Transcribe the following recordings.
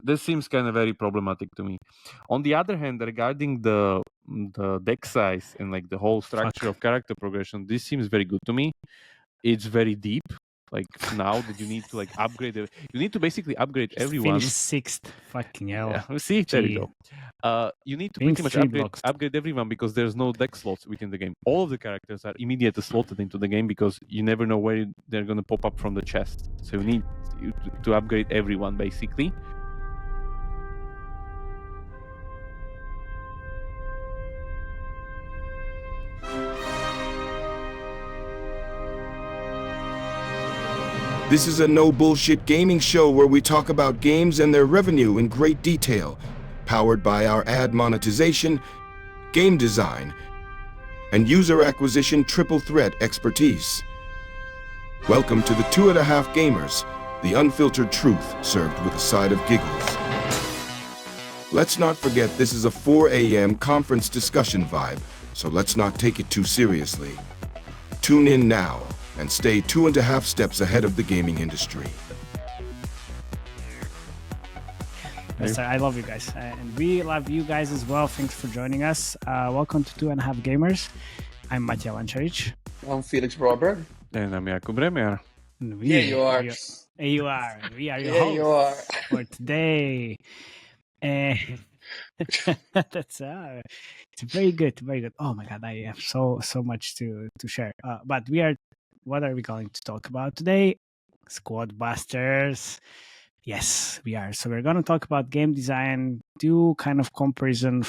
this seems kind of very problematic to me. On the other hand, regarding the deck size and like the whole structure of character progression, this seems very good to me. It's very deep. Like now that you need to like upgrade it, you need to basically upgrade Just everyone. finish 6th. Fucking hell. Yeah, see, there you go. You need to pretty much upgrade everyone because there's no deck slots within the game. All of the characters are immediately slotted into the game because you never know where they're going to pop up from the chest. So you need to upgrade everyone basically. This is a no-bullshit gaming show where we talk about games and their revenue in great detail, powered by our ad monetization, game design, and user acquisition triple threat expertise. Welcome to the 2.5 Gamers, the unfiltered truth served with a side of giggles. Let's not forget this is a 4 a.m. conference discussion vibe, so let's not take it too seriously. Tune in now and stay 2.5 steps ahead of the gaming industry. Yes, I love you guys, and we love you guys as well. Thanks for joining us. Welcome to 2.5 Gamers. I'm Matej Lancaric. I'm Felix Braberg. And I'm Jakub Remia. Here you are. Here you are. We are your Here you are. for today. And that's it's very good, very good. Oh my god, I have so much to share. But what are we going to talk about today? Squadbusters. Yes, we are. So we're going to talk about game design, do kind of comparison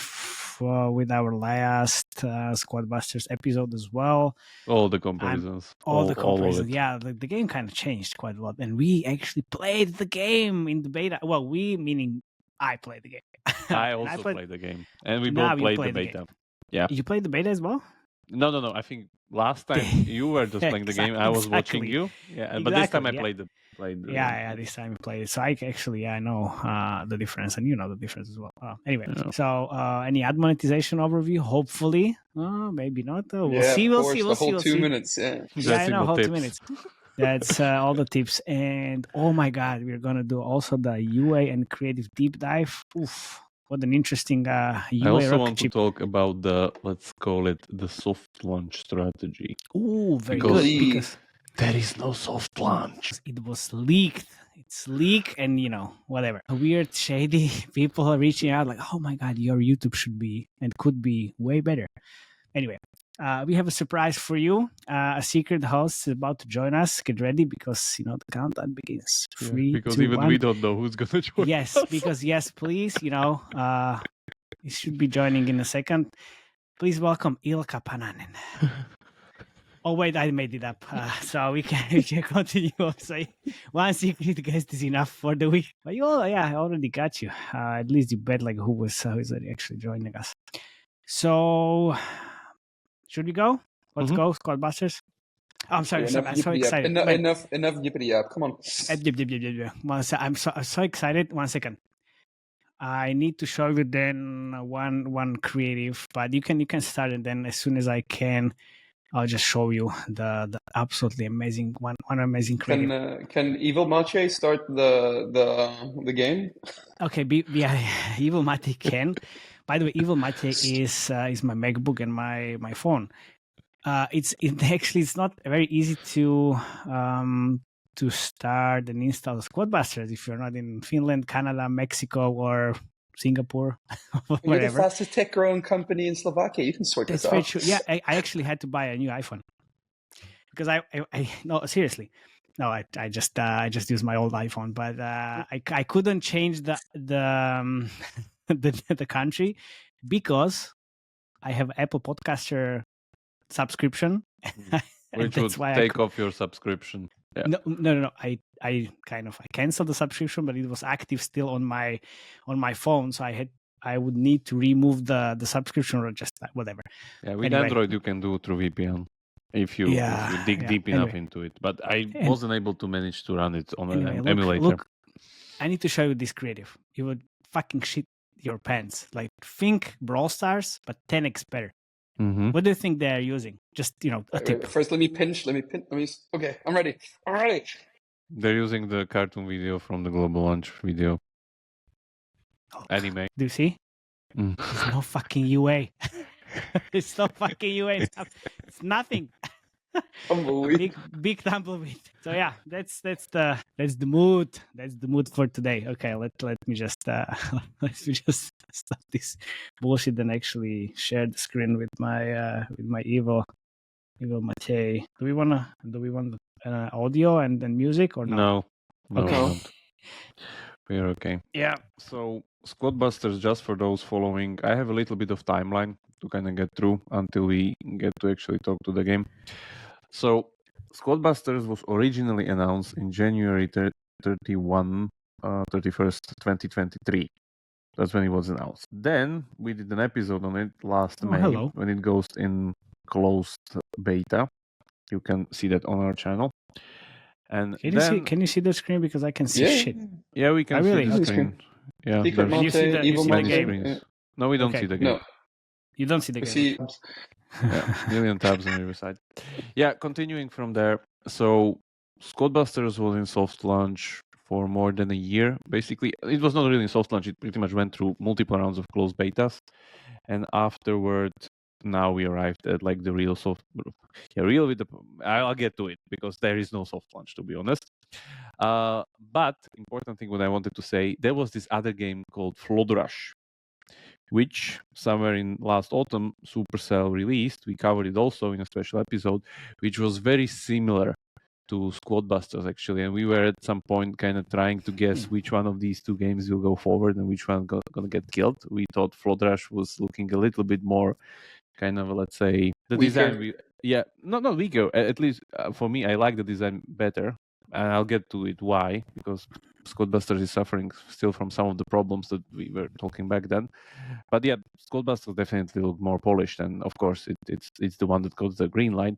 with our last Squadbusters episode as well. All the comparisons. All the comparisons. Yeah, the game kind of changed quite a lot. And we actually played the game in the beta. Well, we, meaning I played the game. I also played the game. And we both played the beta. Yeah. You played the beta as well? No. I think last time you were just playing the game. I was watching you. Yeah, but this time I played the Yeah, this time I played it. So I know the difference, and you know the difference as well. Anyway, so any ad monetization overview? Hopefully, maybe not. We'll see. We'll see. The whole 2 minutes. Yeah, I know. Whole 2 minutes. That's all the tips. And oh my god, we're gonna do also the UA and creative deep dive. Oof. What an interesting UA. I also want to talk about let's call it the soft launch strategy. Ooh, very good. Because there is no soft launch. It was leaked. It's leaked and, whatever. Weird, shady people are reaching out like, oh my god, your YouTube should be and could be way better. Anyway, we have a surprise for you. A secret host is about to join us. Get ready because, the countdown begins. 3, because 2, even 1. we don't know who's going to join Yes, us. because yes, please, he should be joining in a second. Please welcome Ilkka Pananen. Oh, wait, I made it up. So we can continue. So one secret guest is enough for the week. But I already got you. At least you bet like who's actually joining us. So should we go? Let's go, Squadbusters. Oh, I'm sorry. I'm so excited. Enough yippity yap. Come on. I'm so excited. 1 second. I need to show you then one creative, but you can start, and then as soon as I can, I'll just show you the absolutely amazing one amazing creative. Can Evil Matej start the game? Okay, Evil Matej can. By the way, Evil Matej is my MacBook and my phone. It's not very easy to start and install Squadbusters if you're not in Finland, Canada, Mexico, or Singapore. You're the fastest tech-grown company in Slovakia. You can sort this out. That's very true. Yeah, I actually had to buy a new iPhone because I no, seriously. No, I just used my old iPhone, but I couldn't change the country because I have Apple Podcaster subscription. Which would take off your subscription. Yeah. No. I canceled the subscription, but it was active still on my phone, so I would need to remove the subscription or just whatever. Yeah, with Android you can do it through VPN if you dig deep enough into it. But I wasn't able to manage to run it on an emulator. Look, I need to show you this creative. You would fucking shit your pants. Like think Brawl Stars, but 10x better. Mm-hmm. What do you think they're using? Just, a tip. First, let me pinch. Okay, I'm ready. They're using the cartoon video from the global launch video. anime. Do you see? Mm. There's no fucking UA. There's no fucking UA. It's nothing. Tumbleweed. Big tumbleweed. So yeah, that's the mood. That's the mood for today. Okay, let me just stop this bullshit and actually share the screen with my evil Matej. Do we want audio and then music or no? No, Okay. we don't. We're okay. Yeah. So Squadbusters, just for those following, I have a little bit of timeline to kind of get through until we get to actually talk to the game. So Squadbusters was originally announced in January 31st, 2023. That's when it was announced. Then we did an episode on it last May hello. when it goes in closed beta. You can see that on our channel. And can you see the screen, because I can see shit. Yeah, we can see really? the screen. Yeah, Secret there's you see Monte, the- you Evil see the many game? screens. No, we don't Okay. see the game. No, You don't see the we game. see. Yeah, million tabs on every side. Yeah, continuing from there. So Squadbusters was in soft launch for more than a year. Basically, it was not really in soft launch. It pretty much went through multiple rounds of closed betas. And afterward, now we arrived at like the real soft. Yeah, real with the. I'll get to it because there is no soft launch, to be honest. But important thing what I wanted to say, there was this other game called Flood Rush, which somewhere in last autumn Supercell released. We covered it also in a special episode, which was very similar to Squadbusters actually, and we were at some point kind of trying to guess which one of these two games will go forward and which one gonna get killed. We thought Flood Rush was looking a little bit more kind of, let's say, the Weaker. design. Not weaker. At least for me, I like the design better, and I'll get to it why, because Squadbusters is suffering still from some of the problems that we were talking back then. But yeah, Squadbusters definitely look more polished, and of course it's the one that got the green light.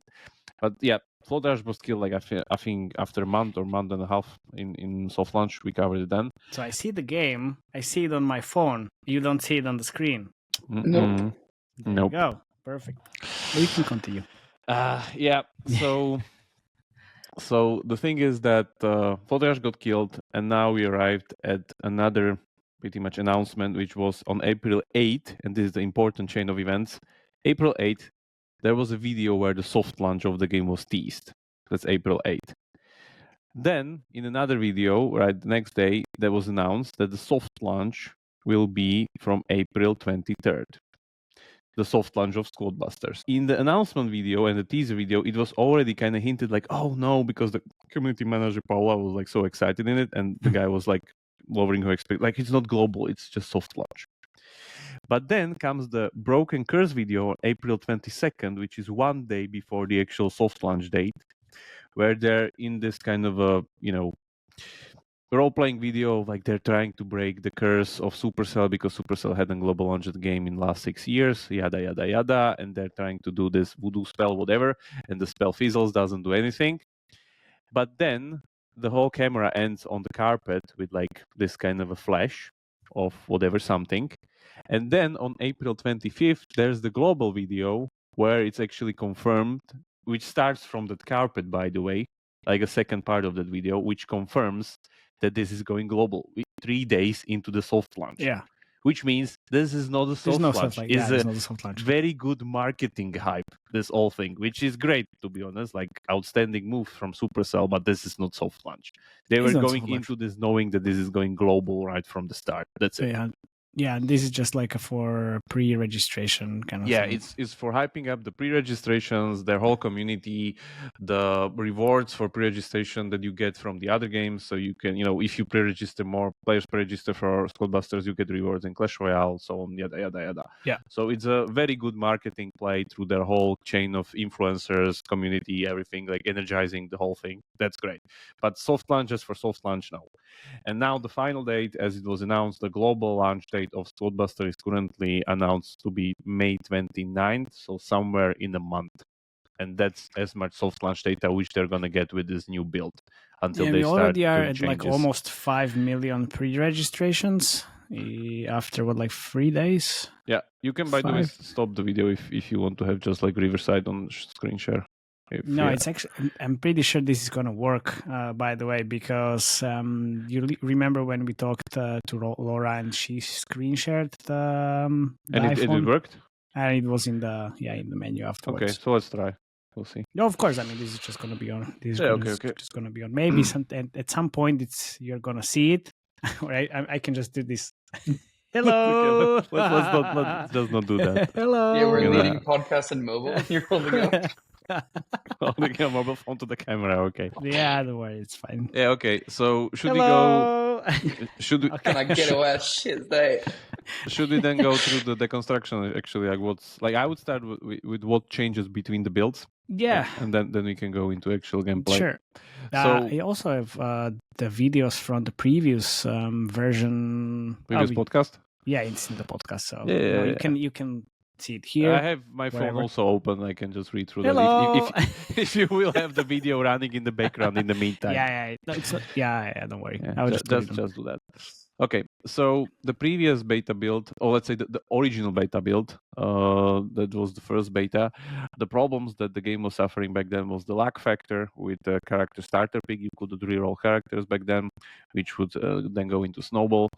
But yeah, Flood Rush was killed like I think after a month or month and a half in soft launch. We covered it then. So I see the game. I see it on my phone. You don't see it on the screen. Nope. There Nope. you go. Perfect. We can continue. Yeah. So the thing is that Flood Rush got killed, and now we arrived at another pretty much announcement, which was on April 8th, and this is the important chain of events. April 8th, there was a video where the soft launch of the game was teased. That's April 8th. Then, in another video, right the next day, there was announced that the soft launch will be from April 23rd. The soft launch of Squadbusters. In the announcement video and the teaser video, it was already kind of hinted like, oh no, because the community manager Paula was like so excited in it, and the guy was like lowering her expectations. Like, it's not global, it's just soft launch. But then comes the Broken Curse video on April 22nd, which is one day before the actual soft launch date, where they're in this kind of a, role-playing video of like they're trying to break the curse of Supercell because Supercell hadn't global launched the game in last 6 years, yada, yada, yada, and they're trying to do this voodoo spell, whatever, and the spell fizzles, doesn't do anything. But then the whole camera ends on the carpet with like this kind of a flash of whatever something. And then on April 25th, there's the global video where it's actually confirmed, which starts from that carpet, by the way, like a second part of that video, which confirms that this is going global 3 days into the soft launch. Yeah. Which means this is not a soft launch. It's not a soft launch. Very good marketing hype, this whole thing, which is great, to be honest, like outstanding move from Supercell, but this is not soft launch. They were going into this knowing that this is going global right from the start. That's it. Yeah, this is just like for pre-registration kind of thing. Yeah, it's for hyping up the pre-registrations, their whole community, the rewards for pre-registration that you get from the other games. So you can, if you pre-register, more players pre-register for Squadbusters, you get rewards in Clash Royale, so on, yada, yada, yada. Yeah. So it's a very good marketing play through their whole chain of influencers, community, everything, like energizing the whole thing. That's great. But soft launch, just for soft launch, no. And now the final date, as it was announced, the global launch date of Squadbuster is currently announced to be May 29th, so somewhere in a month. And that's as much soft launch data which they're going to get with this new build until they start. We already are at changes. like almost 5 million pre-registrations after 3 days? Yeah, you can, by the way, stop the video if you want to have just like Riverside on screen share. No, it's actually. I'm pretty sure this is gonna work. By the way, because you remember when we talked to Laura and she screen shared the and iPhone, it worked. and it was in the menu afterwards. Okay, so let's try. We'll see. No, of course. I mean, this is just gonna be on. This is Yeah, just gonna be on. Maybe at some point you're gonna see it. Or I can just do this. Hello. Let's just not do that. Hello. Yeah, we're Yeah. leading podcasts in mobile. You're holding up. Holding a mobile phone to the camera. Okay. Yeah, don't worry, it's fine. Yeah. Okay. So should Hello. we go? Should we? Can I get away? Shit, they. Should we then go through the deconstruction? Actually, like what's like? I would start with what changes between the builds. Yeah. And then we can go into actual gameplay. Sure. So I also have the videos from the previous version. previous podcast. Yeah, it's in the podcast. So Yeah. you can see it here. I have my phone wherever. also open. I can just read through Hello. that. If you will have the video running in the background in the meantime. Yeah. No, it's not, yeah. Don't worry. Yeah, I will just just do that. Okay, so the previous beta build, or let's say the original beta build, that was the first beta. The problems that the game was suffering back then was the lag factor with the character starter pick. You couldn't reroll characters back then, which would then go into snowball.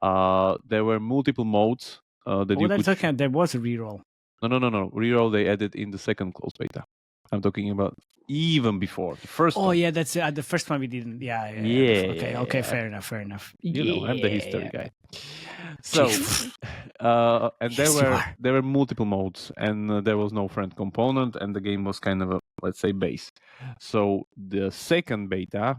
There were multiple modes that you could. okay. There was a reroll. No. Reroll they added in the second closed beta. I'm talking about even before the first. Oh one. yeah, that's the first one we didn't. Yeah. Okay. Yeah. Fair enough. You know, I'm the history Yeah. guy. So, Jeez. and Yes, you are. there were multiple modes, and there was no friend component, and the game was kind of a, let's say, base. So the second beta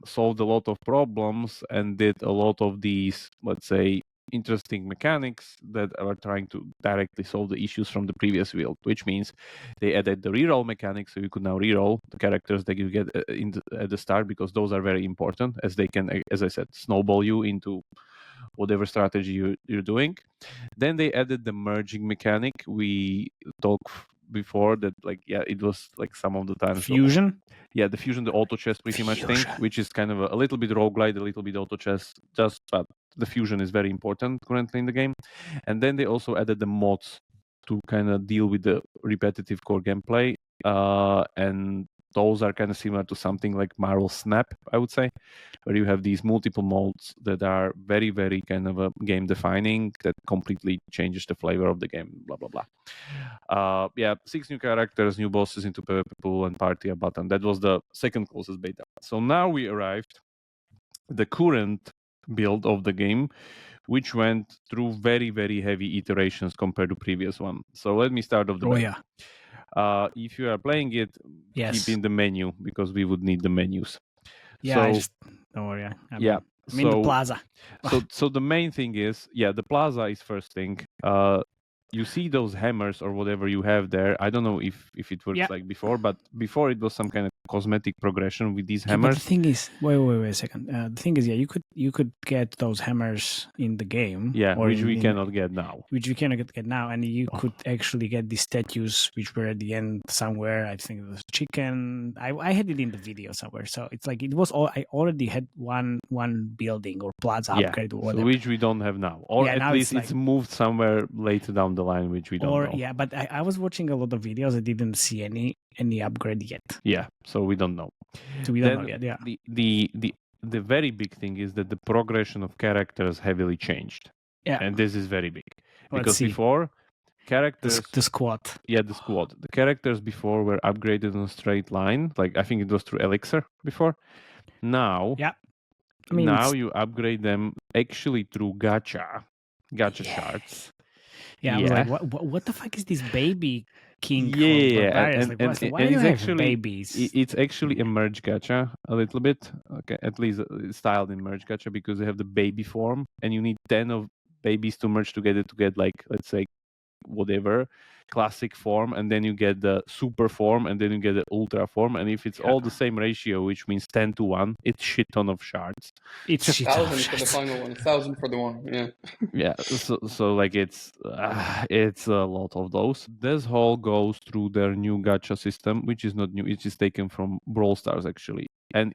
solved a lot of problems and did a lot of these, let's say, interesting mechanics that are trying to directly solve the issues from the previous build, which means they added the reroll mechanics, so you could now reroll the characters that you get at the start, because those are very important, as they can, as I said, snowball you into whatever strategy you're doing. Then they added the merging mechanic. We talked before that, like, yeah, it was like some of the times Fusion. Yeah, the fusion, the auto chess pretty much thing, which is kind of a little bit roguelite, a little bit auto chess, but the fusion is very important currently in the game. And then they also added the mods to kind of deal with the repetitive core gameplay. And those are kind of similar to something like Marvel Snap, I would say, where you have these multiple modes that are very, very kind of game defining, that completely changes the flavor of the game, blah, blah, blah. 6 new characters, new bosses into PvP pool, and party a button. That was the second closest beta. So now we arrived at the current build of the game, which went through very, very heavy iterations compared to previous one. So let me start off the back. Yeah. If you are playing it, Yes. keep in the menu, because we would need the menus. Yeah. So, Don't worry. I'm in the plaza. So the main thing is, the plaza is first thing. You see those hammers or whatever you have there. I don't know if it works like before, but before it was some kind of cosmetic progression with these hammers. But the thing is, wait a second. The thing is, you could get those hammers in the game. Yeah, which we cannot get now. Which we cannot get now, and you could actually get these statues, which were at the end somewhere. I think it was chicken. I had it in the video somewhere. So it's like it was all. I already had one building or plaza upgrade or whatever, so which we don't have now, or at least it's moved somewhere later down the line, which we don't know. Yeah, but I was watching a lot of videos. I didn't see any upgrade yet. Yeah, so we don't know. So we don't know yet. Yeah. The very big thing is that the progression of characters heavily changed. Yeah. And this is very big. Because Let's see. before, characters... The squad. Yeah, the squad. The characters before were upgraded on a straight line. Like, I think it was through Elixir before. Now... Yeah. Now you upgrade them actually through gacha shards. Yeah, I was like, what the fuck is this baby king? And it's actually babies. It's actually a merge gacha a little bit. Okay, at least it's styled in merge gacha, because they have the baby form, and you need 10 of babies to merge together to get, like, let's say, whatever classic form, and then you get the super form, and then you get the ultra form, and if it's all the same ratio, which means 10-1, it's shit ton of shards. It's 1,000 for the final one, 1,000 for the one. Yeah. So like it's a lot of those. This whole goes through their new gacha system, which is not new. It's just taken from Brawl Stars actually, and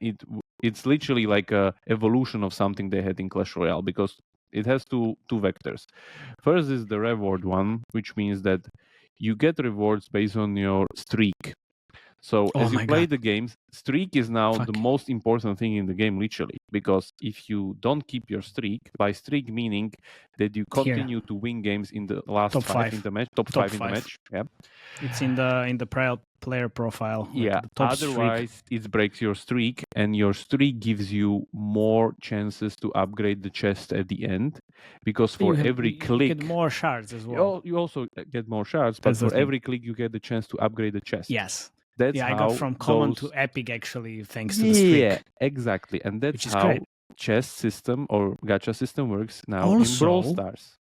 it's literally like a evolution of something they had in Clash Royale, because it has two vectors. First is the reward one, which means that you get rewards based on your streak. So Oh as you my play God. the games, streak is now the Fuck. most important thing in the game, literally. Because if you don't keep your streak, by streak meaning that you continue to win games in the last Top five in five. the match, top five in the match. Yeah. It's in the player profile. like Yeah. the top streak. Otherwise, it breaks your streak, and your streak gives you more chances to upgrade the chest at the end. Because for every click, you get more shards as well. you also get more shards, but That's the for thing. every click, you get the chance to upgrade the chest. Yes. That's I how got from common those... to epic actually, thanks to the streak. Yeah, exactly, and that's Which is how great. chest system or gacha system works now in Brawl Stars.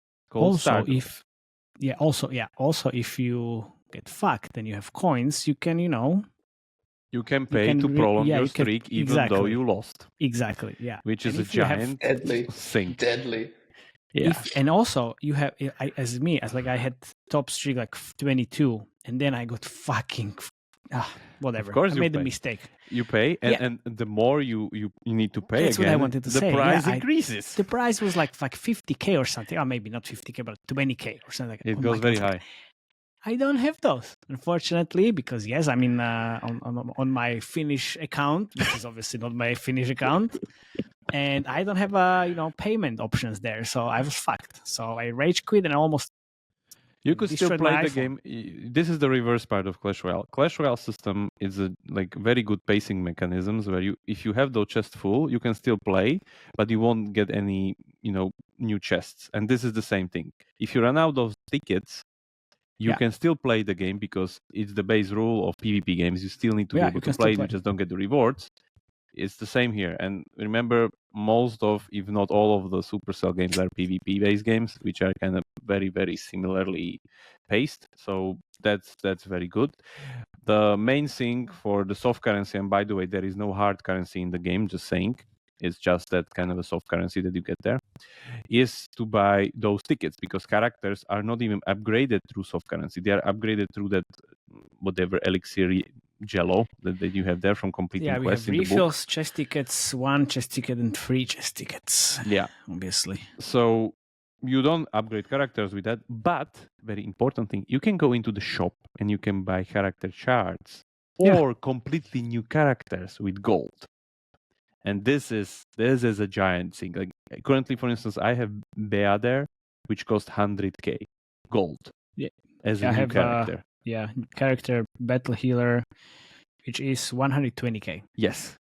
Also, if you get fucked and you have coins, you can, you can pay to prolong your streak even though you lost. Exactly, yeah. Which is And a if you have- giant Deadly. thing. Deadly. Yeah. and also you have, I had top streak like 22, and then I got fucking whatever. Of course I you made a pay. mistake. You pay, and, Yeah. and the more you need to pay That's again, what I wanted to the say. price Yeah, increases. The price was like 50k or something, or maybe not 50k, but 20k or something. It Oh goes my very God. high. I don't have those, unfortunately, because yes, I'm in on my Finnish account, which is obviously not my Finnish account, and I don't have payment options there, so I was fucked. So I rage quit and I almost You could still destroyed play my the iPhone. game. This is the reverse part of Clash Royale. Clash Royale system is a very good pacing mechanisms where if you have those chests full, you can still play, but you won't get any new chests. And this is the same thing. If you run out of tickets, you can still play the game because it's the base rule of PvP games. You still need to be able to play. You just don't get the rewards. It's the same here. And remember, most of, if not all of the Supercell games are PvP-based games, which are kind of very, very similarly paced. So that's very good. The main thing for the soft currency, and by the way, there is no hard currency in the game, just saying. It's just that kind of a soft currency that you get there, is to buy those tickets, because characters are not even upgraded through soft currency. They are upgraded through that whatever elixir jello that you have there from completing quests in the book. refills, chest tickets, 1 chest ticket and 3 chest tickets. Yeah. Obviously. So you don't upgrade characters with that, but very important thing, you can go into the shop and you can buy character shards or completely new characters with gold. And this is a giant thing. Like currently, for instance, I have Bea there, which cost 100k gold. Yeah. As a new character. Character battle healer, which is 120k. Yes.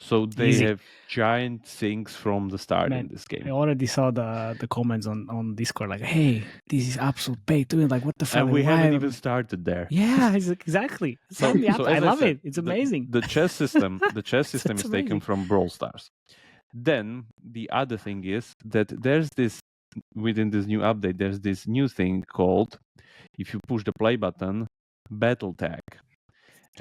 So they Easy. have giant things from the start in this game. I already saw the comments on Discord, like, "Hey, this is absolute pay to win. Like, what the fuck?" And we haven't even started there. Yeah, exactly. So I as love said, it. It's amazing. The chess system is amazing. taken from Brawl Stars. Then the other thing is that there's this, within this new update, there's this new thing called, if you push the play button, battle tag.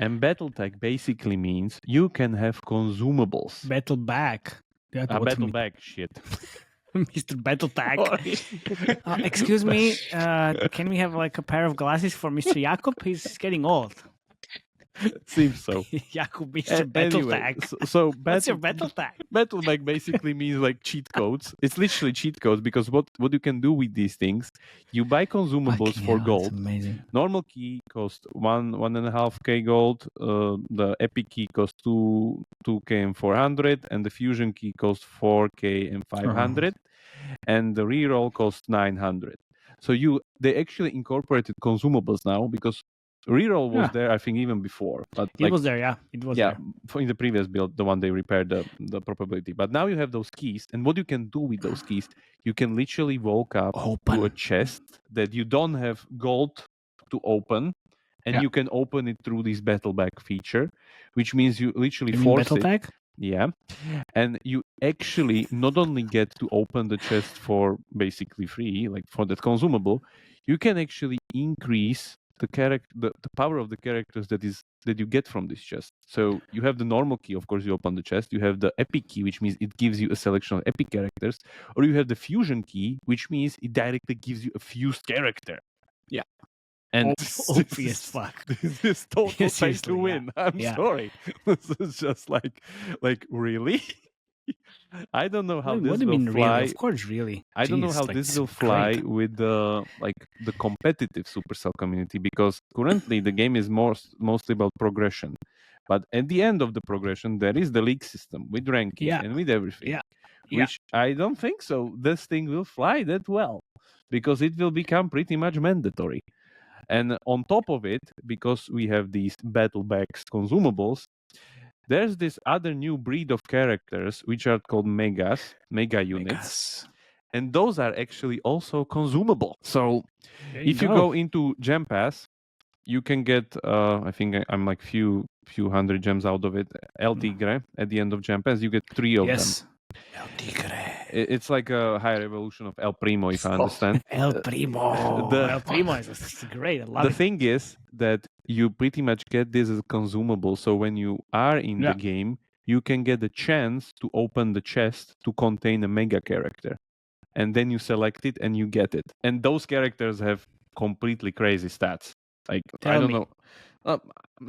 And battle tag basically means you can have consumables. Battle back. Battle bag, shit. Mr. Battle Tag. Excuse me, can we have like a pair of glasses for Mr. Jakub? He's getting old. Seems so. Jakub, Mr. Battle Anyway, Tag. so What's your battle tag? Battle bag basically means like cheat codes. It's literally cheat codes, because what you can do with these things, you buy consumables for gold. Amazing. Normal key costs 1.5k gold. The epic key costs 2k and 400, and the fusion key costs 4k and 500, and the reroll costs 900. So they actually incorporated consumables now, because reroll was there, I think, even before. But it was there, yeah. It was there. In the previous build, the one they repaired the probability. But now you have those keys, and what you can do with those keys, you can literally walk up to a chest that you don't have gold to open, and you can open it through this battle bag feature, which means you literally force battle it. tag? Yeah, and you actually not only get to open the chest for basically free, like for that consumable, you can actually increase the power of the characters that you get from this chest. So you have the normal key, of course, you open the chest. You have the epic key, which means it gives you a selection of epic characters, or you have the fusion key, which means it directly gives you a fused character. Yeah. And obvious fuck. This is total pay to win. I'm Yeah. sorry. This is just like really? I don't know how What this do you will mean, fly. really? Of course, really. I don't know Jeez, how like, this it's will fly great. with the competitive Supercell community, because currently the game is mostly about progression. But at the end of the progression, there is the league system with rankings Yeah. and with everything, Yeah. which I don't think so. This thing will fly that well, because it will become pretty much mandatory. And on top of it, because we have these battle bags consumables, there's this other new breed of characters which are called mega units. Megas. And those are actually also consumable. So There if you go into Gem Pass, you can get I think I'm like few hundred gems out of it. El Tigre at the end of Gem Pass, you get 3 of them. Yes. El Tigre. It's like a higher evolution of El Primo, if I understand. El Primo. El Primo is great. I love The it. thing is that you pretty much get this as consumable. So when you are in the game, you can get a chance to open the chest to contain a mega character. And then you select it and you get it. And those characters have completely crazy stats. Like, I don't know.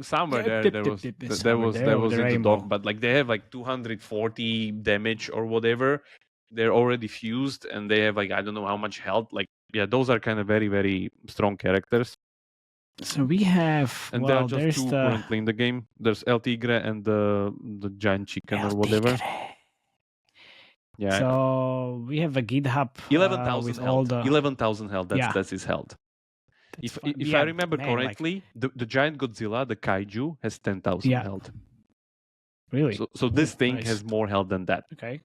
Somewhere there was in the doc, but like they have like 240 damage or whatever. They're already fused and they have like I don't know how much health. Like yeah, those are kind of very, very strong characters. So we have, and there are just two currently in the game. There's El Tigre and the giant chicken or whatever. Yeah. So we have a GitHub 11,000 health. 11,000 health. That's Yeah. that's his health. If Yeah, I remember man, correctly, the giant Godzilla, the kaiju, has 10,000 Yeah. health. Really? So this thing nice. has more health than that. Okay.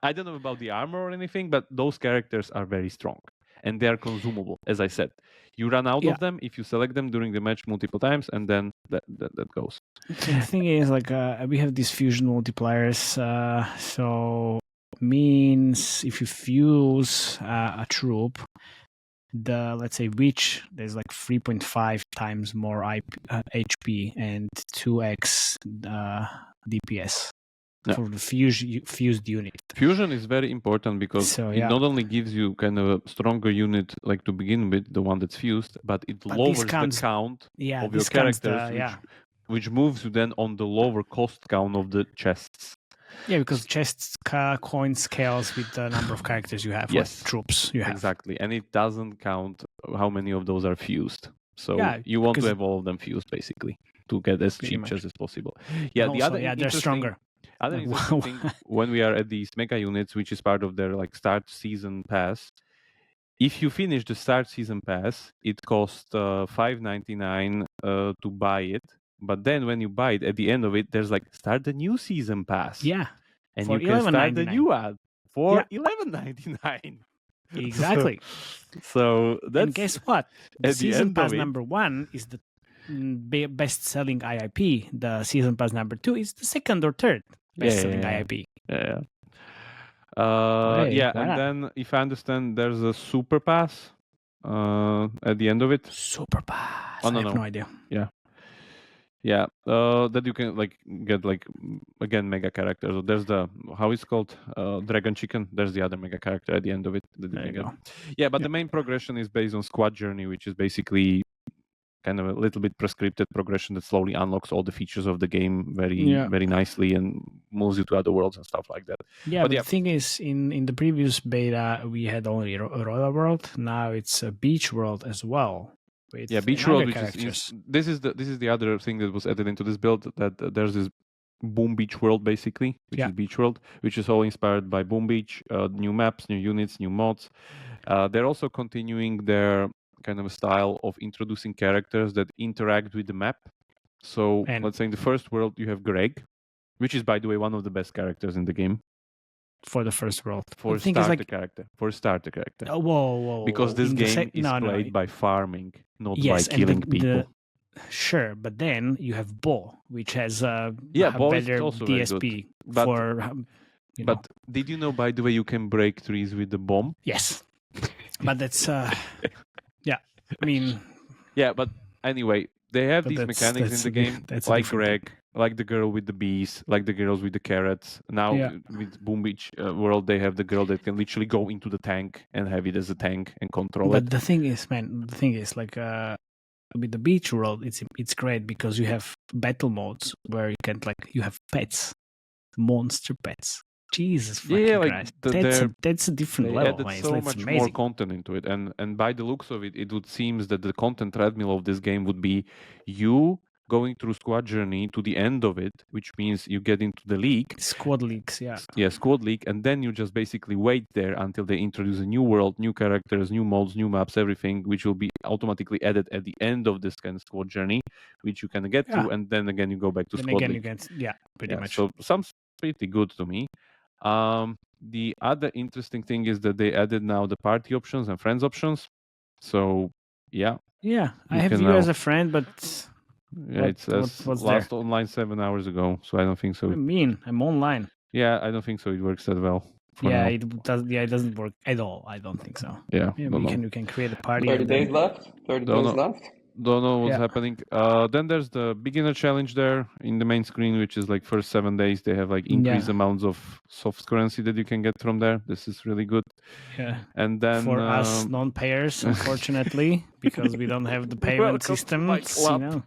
I don't know about the armor or anything, but those characters are very strong and they are consumable. As I said, you run out Yeah. of them if you select them during the match multiple times, and then that goes. So the thing is, like, we have these fusion multipliers. So means if you fuse a troop, let's say witch, there's like 3.5 times more HP and 2x DPS for the fused unit. Fusion is very important because it not only gives you kind of a stronger unit like to begin with, the one that's fused, but it lowers the count of your characters, which moves you then on the lower cost count of the chests. Yeah, because chests coin scales with the number of characters you have, yes, like troops you have. Exactly, and it doesn't count how many of those are fused. So you want to have all of them fused, basically, to get as cheap chests as possible. Yeah, and also, they're stronger. Other interesting thing, when we are at these mega units, which is part of their like start season pass, if you finish the start season pass, it costs $5.99 to buy it. But then when you buy it, at the end of it, there's like start the new season pass. Yeah. And for you can start the new ad for $11.99. Exactly. So that's... And guess what? The season pass number 1 is the best-selling IIP. The season pass number 2 is the second or third best-selling IIP. Yeah. And then if I understand, there's a super pass at the end of it. Super pass. Oh, no, I have no idea. Yeah, that you can like get like again mega characters. So there's the how it's called Dragon Chicken. There's the other mega character at the end of it. Yeah, but the main progression is based on Squad Journey, which is basically kind of a little bit prescripted progression that slowly unlocks all the features of the game very nicely and moves you to other worlds and stuff like that. Yeah, but the thing is, in the previous beta we had only Royal World. Now it's a Beach World as well. Beach World, which is this is the other thing that was added into this build, that there's this Boom Beach World basically, which is Beach World, which is all inspired by Boom Beach, new maps, new units, new mods. They're also continuing their kind of a style of introducing characters that interact with the map. So let's say in the first world you have Greg, which is by the way one of the best characters in the game. For the first world. For a starter character. Oh, whoa. Because this game is played by farming, not by killing people. Sure, but then you have Bo, which has a Bo better also DSP But did you know, by the way, you can break trees with the bomb? Yes. But that's... I mean... Yeah, but anyway, they have these mechanics in the game, like Greg, like the girl with the bees, like the girls with the carrots. Now with Boom Beach World, they have the girl that can literally go into the tank and have it as a tank and control it. But the thing is, like with the Beach World, it's great because you have battle modes where you can you have pets, monster pets. Jesus Yeah, fucking like Christ. they're That's a different they level. added Mate. so It's much more amazing. content into it, and by the looks of it, it would seem that the content treadmill of this game would be you going through squad journey to the end of it, which means you get into the league. Squad leagues, yeah. Yeah, squad league, and then you just basically wait there until they introduce a new world, new characters, new modes, new maps, everything, which will be automatically added at the end of this kind of squad journey, which you can get through, and then again you go back to Then squad again, league. you can, pretty much. So sounds pretty good to me. The other interesting thing is that they added now the party options and friends options. So yeah, I have can you now- as a friend, but yeah, What- it says what's last online 7 hours ago. So I don't think what do so. you mean? I'm online. Yeah, I don't think so. It works that well. for Yeah, now. it does. Yeah, it doesn't work at all. I don't think so. Yeah, Yeah, don't know. you can create a party. 30 and then- days left. 30 Don't days know. left. Don't know what's Yeah. happening. Then there's the beginner challenge there in the main screen, which is like first 7 days they have like increased Yeah. amounts of soft currency that you can get from there. This is really good. Yeah. And then For us non-payers, unfortunately, because we don't have the payment Welcome to my systems, club.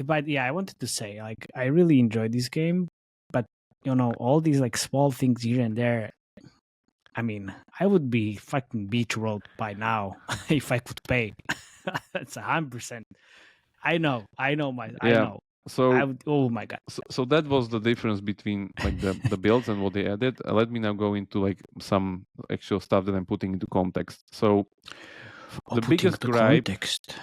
But yeah, I wanted to say, like, I really enjoyed this game, but all these like small things here and there. I mean, I would be fucking beach rolled by now if I could pay. That's 100%. I know. I know. So I would. Oh my god. so that was the difference between like the builds and what they added. Let me now go into like some actual stuff that I'm putting into context. So the biggest gripe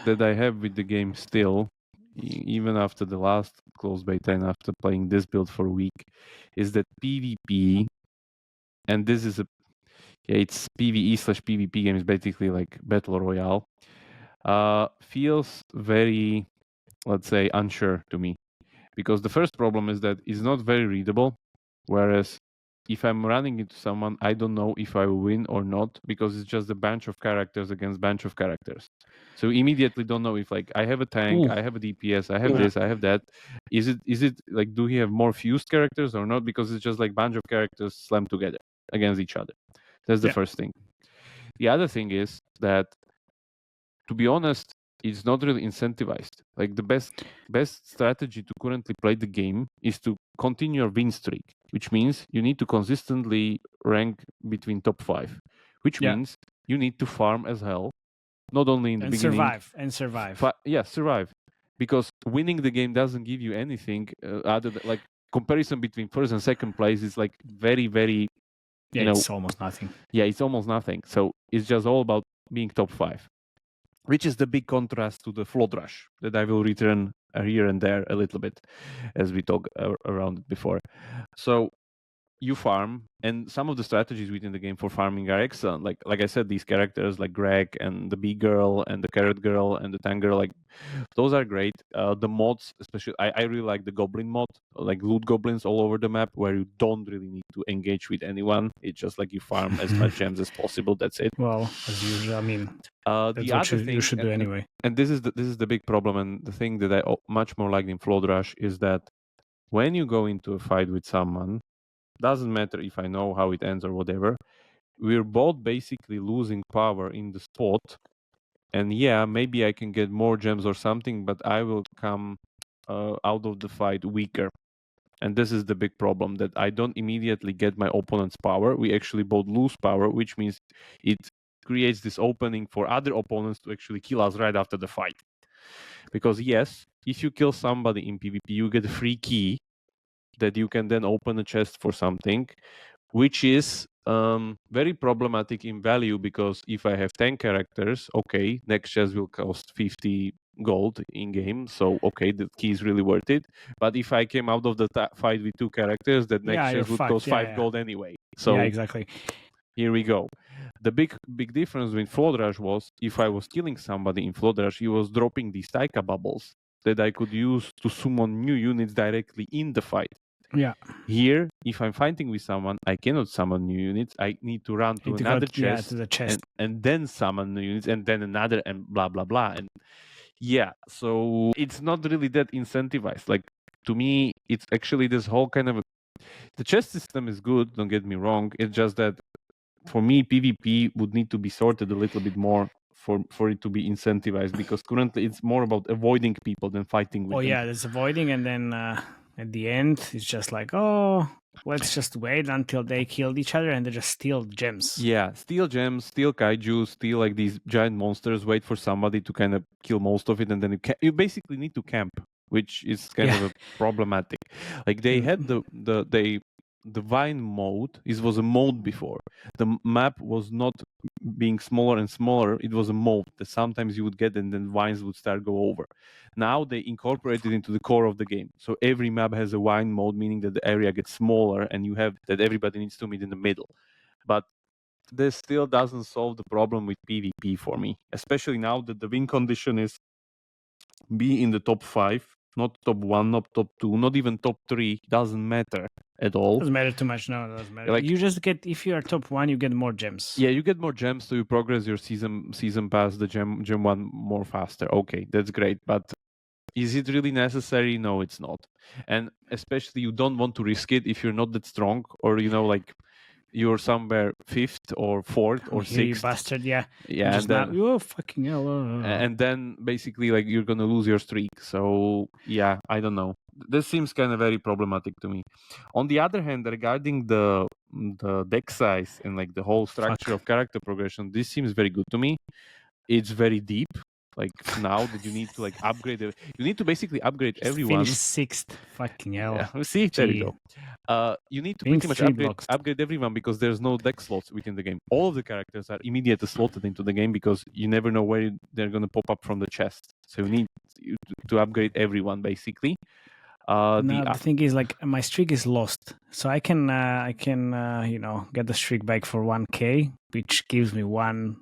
that I have with the game still, even after the last closed beta and after playing this build for a week, is that PvP, and this is it's PvE/PvP game, is basically like battle royale, feels very, let's say, unsure to me. Because the first problem is that it's not very readable, whereas if I'm running into someone, I don't know if I will win or not, because it's just a bunch of characters against bunch of characters. So immediately don't know if like I have a tank, Ooh. I have a DPS, I have Yeah. this, I have that. Is it like, do we have more fused characters or not? Because it's just like bunch of characters slammed together against each other. That's the Yeah. first thing. The other thing is that, to be honest, it's not really incentivized. Like the best strategy to currently play the game is to continue your win streak, which means you need to consistently rank between top 5, which Yeah. means you need to farm as hell, not only in the And beginning. survive. Survive. Because winning the game doesn't give you anything other than like comparison between first and second place is like very, very, Yeah, it's almost nothing. yeah, it's almost nothing. So it's just all about being top 5, which is the big contrast to the flood rush that I will return here and there a little bit as we talk around it before. So you farm, and some of the strategies within the game for farming are excellent. Like I said, these characters like Greg and the bee girl and the carrot girl and the tank girl, like those are great. The mods, especially, I really like the goblin mod, like loot goblins all over the map, where you don't really need to engage with anyone. It's just like you farm as much gems as possible. That's it. Well, as usual, I mean, The that's other what thing you should do and- anyway. and this is the big problem, and the thing that I much more like in Flood Rush is that when you go into a fight with someone, doesn't matter if I know how it ends or whatever, we're both basically losing power in the spot, and yeah, maybe I can get more gems or something, but I will come out of the fight weaker. And this is the big problem, that I don't immediately get my opponent's power. We actually both lose power, which means it creates this opening for other opponents to actually kill us right after the fight. Because yes, if you kill somebody in PvP, you get a free key that you can then open a chest for something, which is very problematic in value, because if I have 10 characters, okay, next chest will cost 50 gold in game, so okay, the key is really worth it. But if I came out of the fight with 2 characters, that next Yeah, chest you're would fucked. cost Yeah, 5 yeah. gold anyway. So Yeah, exactly. here we go. The big difference with Flood Rush was, if I was killing somebody in Flood Rush, he was dropping these Taika bubbles that I could use to summon new units directly in the fight. Yeah. Here, if I'm fighting with someone, I cannot summon new units. I need to run to Need to another go, yeah, chest, to the chest. and then summon new units, and then another, and blah blah blah. And yeah, so it's not really that incentivized. Like, to me, it's actually this whole kind of the chest system is good, don't get me wrong. It's just that for me, PvP would need to be sorted a little bit more for it to be incentivized, because currently it's more about avoiding people than fighting with them. Oh yeah, there's avoiding, and then at the end, it's just like, oh, let's just wait until they killed each other and they just steal gems. Yeah, steal gems, steal kaiju, steal like these giant monsters, wait for somebody to kind of kill most of it, and then you basically need to camp, which is kind of a problematic. Like they had the vine mode. It was a mode before. The map was not being smaller and smaller. It was a mode that sometimes you would get, and then vines would start go over. Now they incorporated into the core of the game. So every map has a vine mode, meaning that the area gets smaller, and you have that everybody needs to meet in the middle. But this still doesn't solve the problem with PvP for me, especially now that the win condition is be in the top 5, not top 1, not top 2, not even top 3. Doesn't matter at all. Doesn't matter too much. No, it doesn't matter. Like, you just get, if you are top 1, you get more gems. Yeah, you get more gems, so you progress your season pass, the gem 1 more faster. Okay, that's great, but is it really necessary? No, it's not. And especially you don't want to risk it if you're not that strong, or like you're somewhere 5th or 4th or 6th. You bastard, yeah. Yeah, and then oh fucking hell. and then basically like you're gonna lose your streak. So yeah, I don't know. This seems kind of very problematic to me. On the other hand, regarding the deck size and like the whole structure of character progression, this seems very good to me. It's very deep. Like now that you need to like upgrade it, you need to basically upgrade Just everyone. Finish 6th. Fucking hell. Yeah, see, there you go. You need to pretty much upgrade everyone because there's no deck slots within the game. All of the characters are immediately slotted into the game because you never know where they're going to pop up from the chest. So you need to upgrade everyone basically. The thing is, like, my streak is lost, so I can get the streak back for 1k, which gives me 1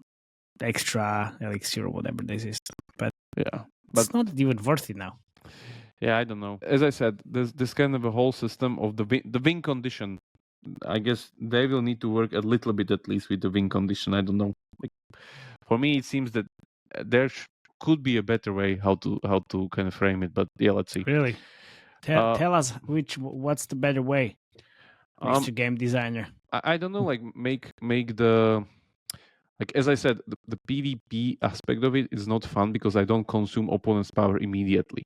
extra elixir or whatever this is. But yeah, it's not even worth it now. Yeah, I don't know. As I said, there's this kind of a whole system of the win condition. I guess they will need to work a little bit at least with the win condition. I don't know. Like, for me, it seems that there could be a better way how to kind of frame it. But yeah, let's see. Really, tell us what's the better way, Mr. Game Designer. I don't know. Like make the. Like, as I said, the PvP aspect of it is not fun because I don't consume opponent's power immediately.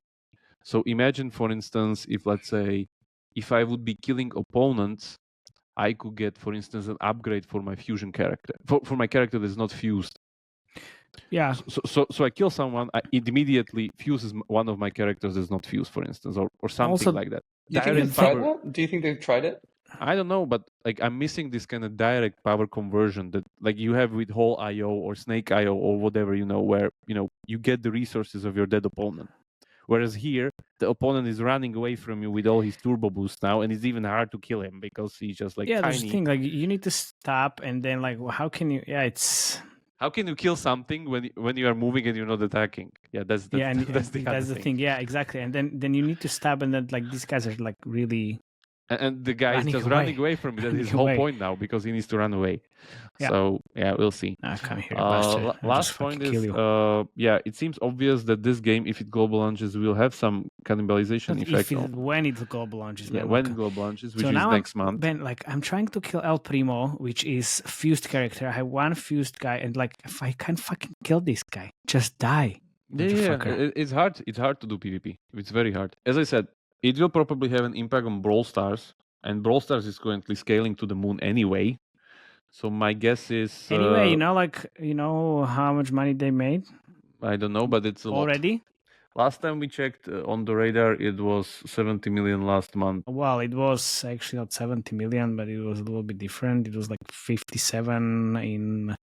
So imagine, for instance, if let's say, if I would be killing opponents, I could get, for instance, an upgrade for my fusion character, for my character that's not fused. Yeah. So I kill someone, it immediately fuses one of my characters that's not fused, for instance, or something also, like that. Do you think they've tried that? Do you think they've tried it? I don't know, but like I'm missing this kind of direct power conversion that like you have with whole IO or snake IO or whatever, where you get the resources of your dead opponent. Whereas here, the opponent is running away from you with all his turbo boost now, and it's even hard to kill him because he's just like tiny. That's the thing. Like you need to stop, and then like, how can you? Yeah, it's. How can you kill something when you are moving and you're not attacking? Yeah, that's the thing. Yeah, exactly. And then you need to stop, and then like these guys are like really. And the guy is just running away from it. That's his whole point now because he needs to run away. Yeah. So yeah, we'll see. Come here, last point is it seems obvious that this game, if it global launches, will have some cannibalization effect. When it global launches. Yeah, when it global launches, which is next month. Ben, like I'm trying to kill El Primo, which is fused character. I have one fused guy, and like if I can't fucking kill this guy, just die. Yeah, it's hard. It's hard to do PvP. It's very hard. As I said, it will probably have an impact on Brawl Stars, and Brawl Stars is currently scaling to the moon anyway. So my guess is... Anyway, how much money they made? I don't know, but it's a lot. Already? Last time we checked on the radar, it was 70 million last month. Well, it was actually not 70 million, but it was a little bit different. It was like 57 in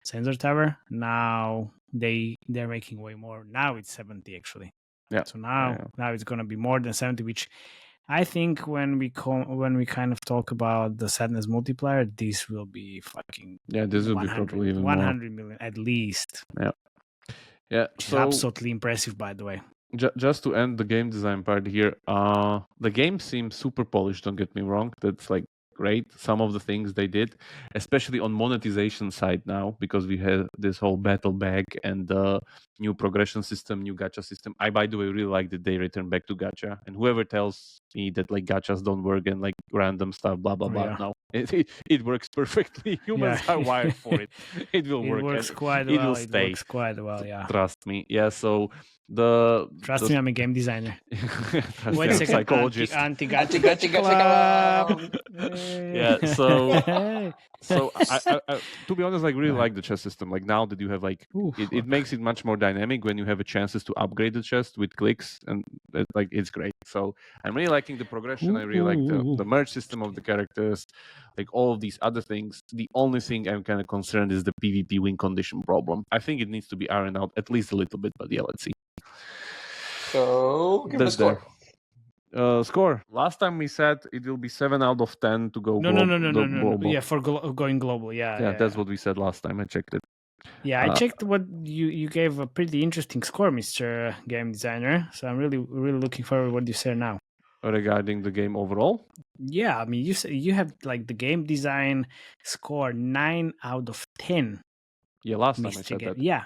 Sensor Tower. Now they're making way more. Now it's 70 actually. Yeah. So now it's gonna be more than 70, which I think when we kind of talk about the Sadness multiplier, this will be fucking this will be probably even 100 million at least. Yeah. Which is absolutely impressive, by the way. Just to end the game design part here, the game seems super polished. Don't get me wrong. That's like great. Some of the things they did, especially on monetization side now, because we have this whole battle bag and the new progression system, new gacha system. I, by the way, really like that they return back to gacha. And whoever tells me that like gachas don't work and like random stuff, blah blah blah. Yeah. No, it works perfectly. Humans Yeah. are wired for it. It will It work. works and quite it well. will It stay. works quite well. Yeah. Trust me. Yeah. So the Trust me, I'm a game designer. Trust Wait me, a I'm second. psychologist. Anti-gacha Gacha club. Yeah, so Hey. So I to be honest, like really Right. like the chess system. Like now that you have like Ooh, it fuck. makes it much more dynamic when you have a chances to upgrade the chest with clicks, and like it's great. So I'm really liking the progression. I really like the merge system of the characters, like all of these other things. The only thing I'm kind of concerned is the PvP win condition problem. I think it needs to be ironed out at least a little bit, but yeah, let's see. So, give it a That's score. Score. Last time we said it will be 7 out of 10 to go No. global. Yeah, for going global. Yeah, that's what we said last time. I checked it. Yeah, I checked what you gave a pretty interesting score, Mr. Game Designer. So I'm really looking forward to what you say now. Regarding the game overall? Yeah, I mean you have like the game design score 9 out of 10. Yeah, last time I Mr. said that. Yeah.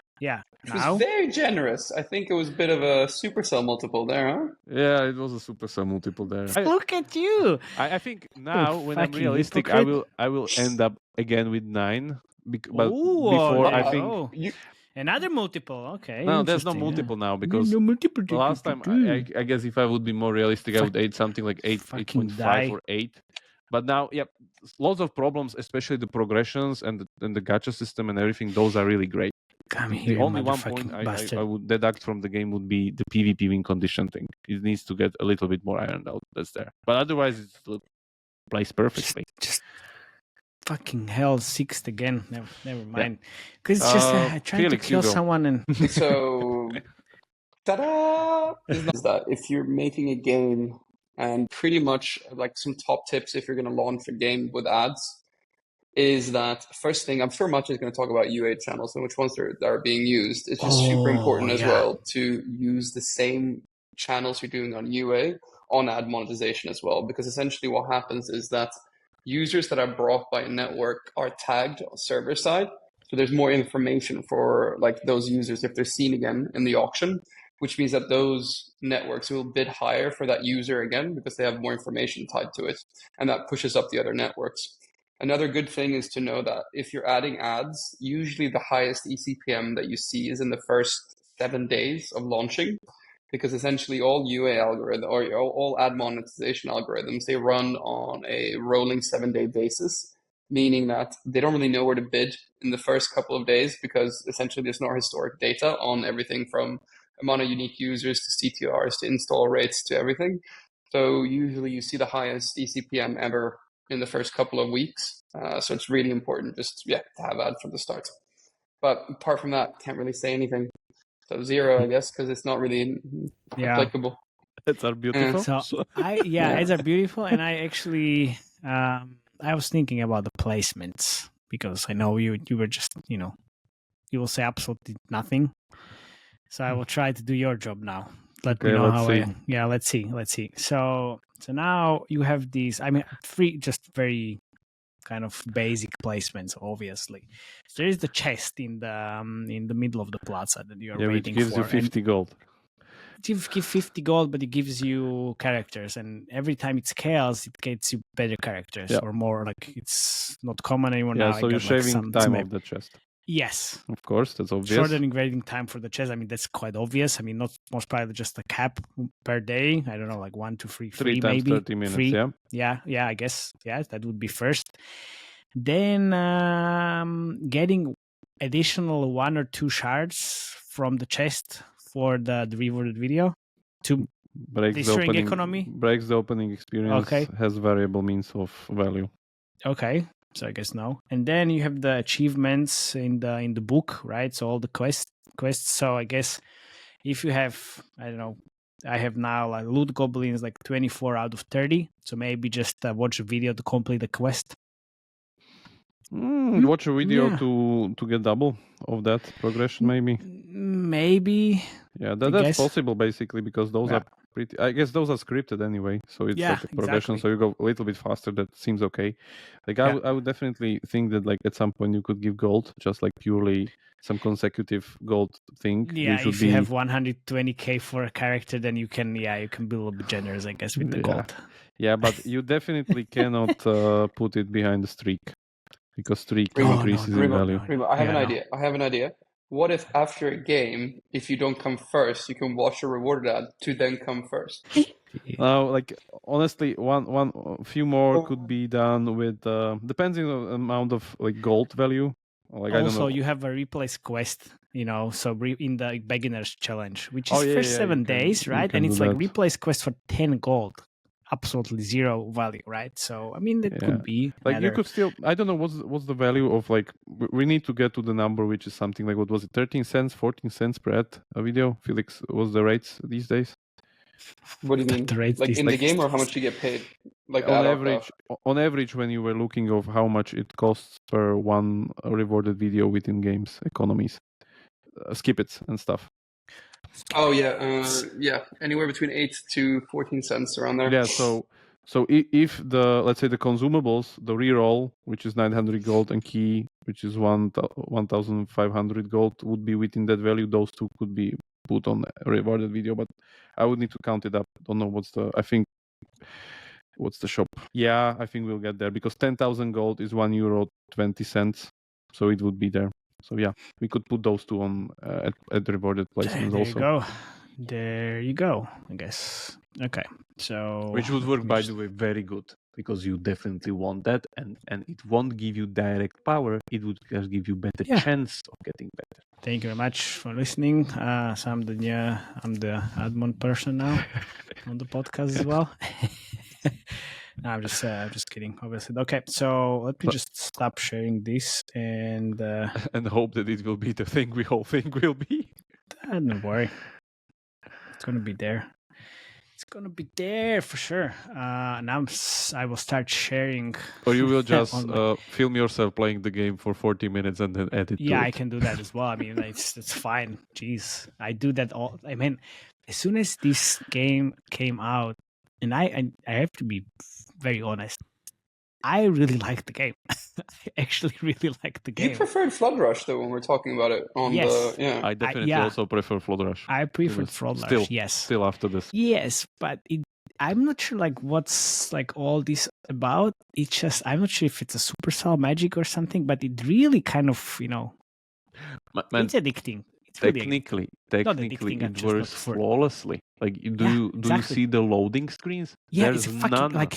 It was Now very generous. I think it was a bit of a Supercell multiple there, huh? Yeah, it was a Supercell multiple there. look at you. I think now when I'm fucking realistic, hypocrite. I will end up again with 9. But Ooh, before there I you think go. You, Another multiple. Okay. no, there's no interesting, multiple now yeah. because no multiple. the last time I guess if I would be more realistic, I would add something like 8, Fucking 8.5 die. or 8. But now, yeah, lots of problems, especially the progressions and the gacha system and everything. Those are really great. Come The here, only one point bastard. I would deduct from the game would be the PvP win condition thing. It needs to get a little bit more ironed out. That's there. But otherwise, it plays perfectly. Just fucking hell, sixth again. Never mind. Because it's just trying Felix, to kill someone and so, ta-da! Is that if you're making a game and pretty much like some top tips if you're going to launch a game with ads is that first thing, I'm sure Matej is going to talk about UA channels and which ones are being used. It's just super important as well to use the same channels you're doing on UA on ad monetization as well, because essentially what happens is that users that are brought by a network are tagged on server side. So there's more information for like those users if they're seen again in the auction, which means that those networks will bid higher for that user again because they have more information tied to it. And that pushes up the other networks. Another good thing is to know that if you're adding ads, usually the highest eCPM that you see is in the first 7 days of launching, because essentially all UA algorithm or all ad monetization algorithms, they run on a rolling 7-day basis, meaning that they don't really know where to bid in the first couple of days because essentially there's no historic data on everything from amount of unique users to CTRs to install rates to everything. So usually you see the highest eCPM ever in the first couple of weeks. So it's really important just to have ads from the start. But apart from that, can't really say anything. So 0, I guess, because it's not really applicable. Ads are beautiful. So ads are beautiful, and I actually I was thinking about the placements because I know you were just you will say absolutely nothing. So I will try to do your job now. Let me know how let's see. So now you have these, I mean, just very kind of basic placements, obviously. So there is the chest in the middle of the plaza that you are waiting which gives for. you 50 gold. You give 50 gold, but it gives you characters, and every time it scales, it gets you better characters or more. Like it's not common anymore now. So you're shaving time of the chest. Yes. Of course, that's obvious. Shortening waiting time for the chest. I mean, that's quite obvious. I mean, not most probably just a cap per day. I don't know, like 1 to 3, 3 times maybe. 30 minutes, 3. yeah, I guess. Yeah, that would be first. Then getting additional 1 or 2 shards from the chest for the rewarded video to destroying economy. Breaks the opening experience. Okay. Has variable means of value. Okay. So I guess no. And then you have the achievements in the book, right? So all the quests. So I guess if you have, I don't know, I have now like loot goblins like 24 out of 30. So maybe just watch a video to complete the quest. Watch a video to get double of that progression, maybe. Maybe. Yeah, that's possible basically because those are pretty. I guess those are scripted anyway, so it's Yeah, like a progression. exactly. So you go a little bit faster. That seems okay. Like Yeah. I would definitely think that like at some point you could give gold, just like purely some consecutive gold thing. Yeah, Which would if you be, have 120k for a character, then you can be a little bit generous, I guess, with the gold. Yeah, but you definitely cannot put it behind the streak because streak Oh, increases in value. Remo, I have Yeah, an no. idea. I have an idea. What if after a game, if you don't come first, you can watch a rewarded ad to then come first? Now, like honestly, a few more could be done with depending on the amount of like gold value. Like I don't Also, know. you have a replace quest, so in the beginner's challenge, which is Oh, yeah, first yeah, 7 you can- days, you right? can And do it's like that. replace quest for 10 gold, absolutely zero value, right? So I mean, that could be Like you another- could still, I don't know what's the value of like we need to get to the number which is something like what was it, 13 cents, 14 cents per ad a video. Felix, what's the rates these days? What do you mean? The rates Like these in the days. game, or how much you get paid? Like on ad hoc average, stuff? on average, when you were looking of how much it costs per one rewarded video within games economies, skip it and stuff. Oh yeah, yeah, anywhere between 8 to 14 cents around there. Yeah, so if the let's say the consumables, the reroll, which is 900 gold, and key, which is 1,500 gold, would be within that value, those two could be put on a rewarded video. But I would need to count it up. Don't know what's the shop. Yeah, I think we'll get there because 10,000 gold is €1.20, so it would be there. So yeah, we could put those two on at rewarded placements there also. you go. There you go, I guess. Okay, so Which would work, by the way, very good because you definitely want that, and it won't give you direct power. It would just give you better chance of getting better. Thank you very much for listening. So I'm the admin person now on the podcast as well. No, I'm just kidding, obviously. Okay, so let me just stop sharing this and hope that it will be the thing we all think will be. Don't worry, it's gonna be there. It's gonna be there for sure. Now I will start sharing. Or you will just film yourself playing the game for 40 minutes and then edit. Yeah, I can do that as well. I mean, it's fine. Jeez, I do that all. I mean, as soon as this game came out, and I have to be very honest, I really liked the game. I actually really liked the game. You preferred Flood Rush though when we're talking about it on Yes. the yeah. I definitely also prefer Flood Rush. I preferred Flood Rush. Yes. Still after this. Yes, but I'm not sure like what's like all this about. It's just I'm not sure if it's a Supercell magic or something, but it really kind of Man, it's addicting. It's technically, it works flawlessly. Like, do you see the loading screens? Yeah, There's it's fucking none. like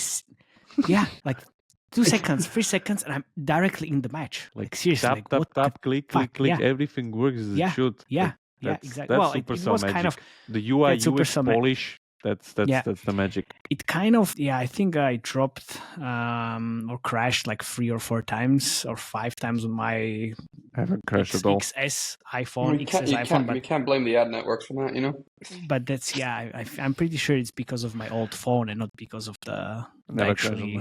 2 seconds, 3 seconds, and I'm directly in the match. Like seriously, tap, click, everything works as it should. Yeah, exactly. That's Well, Supercell it was magic. kind of the UI UX polish. That's the magic. It kind of I think I dropped or crashed like 3 or 4 times or 5 times on my I haven't crashed at all. XS iPhone. You can't blame the ad networks for that, you know. But that's I'm pretty sure it's because of my old phone and not because of the actually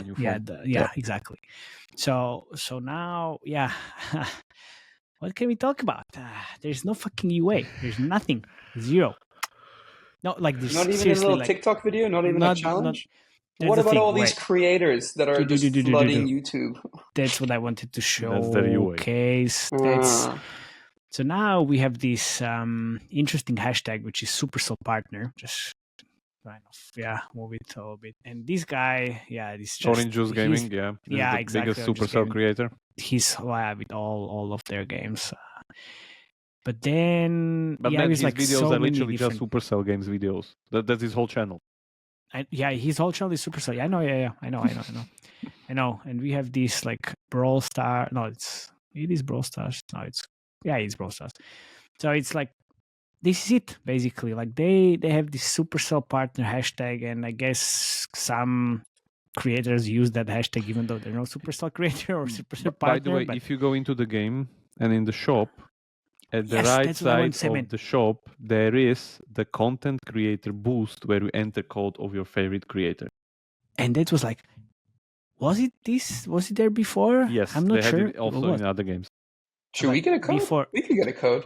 exactly. So now what can we talk about? There's no fucking UA. There's nothing. Zero. No, like this. Not even a little TikTok video. Not even a challenge. What about all these creators that are just flooding YouTube? That's what I wanted to showcase. So now we have this interesting hashtag, which is Supercell partner. Just kind of move it a little bit. And this guy, this just Orange Juice Gaming, the exactly. biggest Supercell creator. He's with all of their games. But then, his like videos so are literally just Supercell games videos. That's his whole channel. His whole channel is Supercell. I know. I know. And we have this like Brawl Star. No, it is Brawl Stars. No, it's Brawl Stars. So it's like this is it basically. Like they have this Supercell partner hashtag, and I guess some creators use that hashtag even though they're no Supercell creator or Supercell partner. By the way, if you go into the game and in the shop. At the right side of the shop, there is the content creator boost where you enter code of your favorite creator. And that was like, was it there before? Yes, I'm not they sure. had it also in other games. Should we get a code? We could get a code.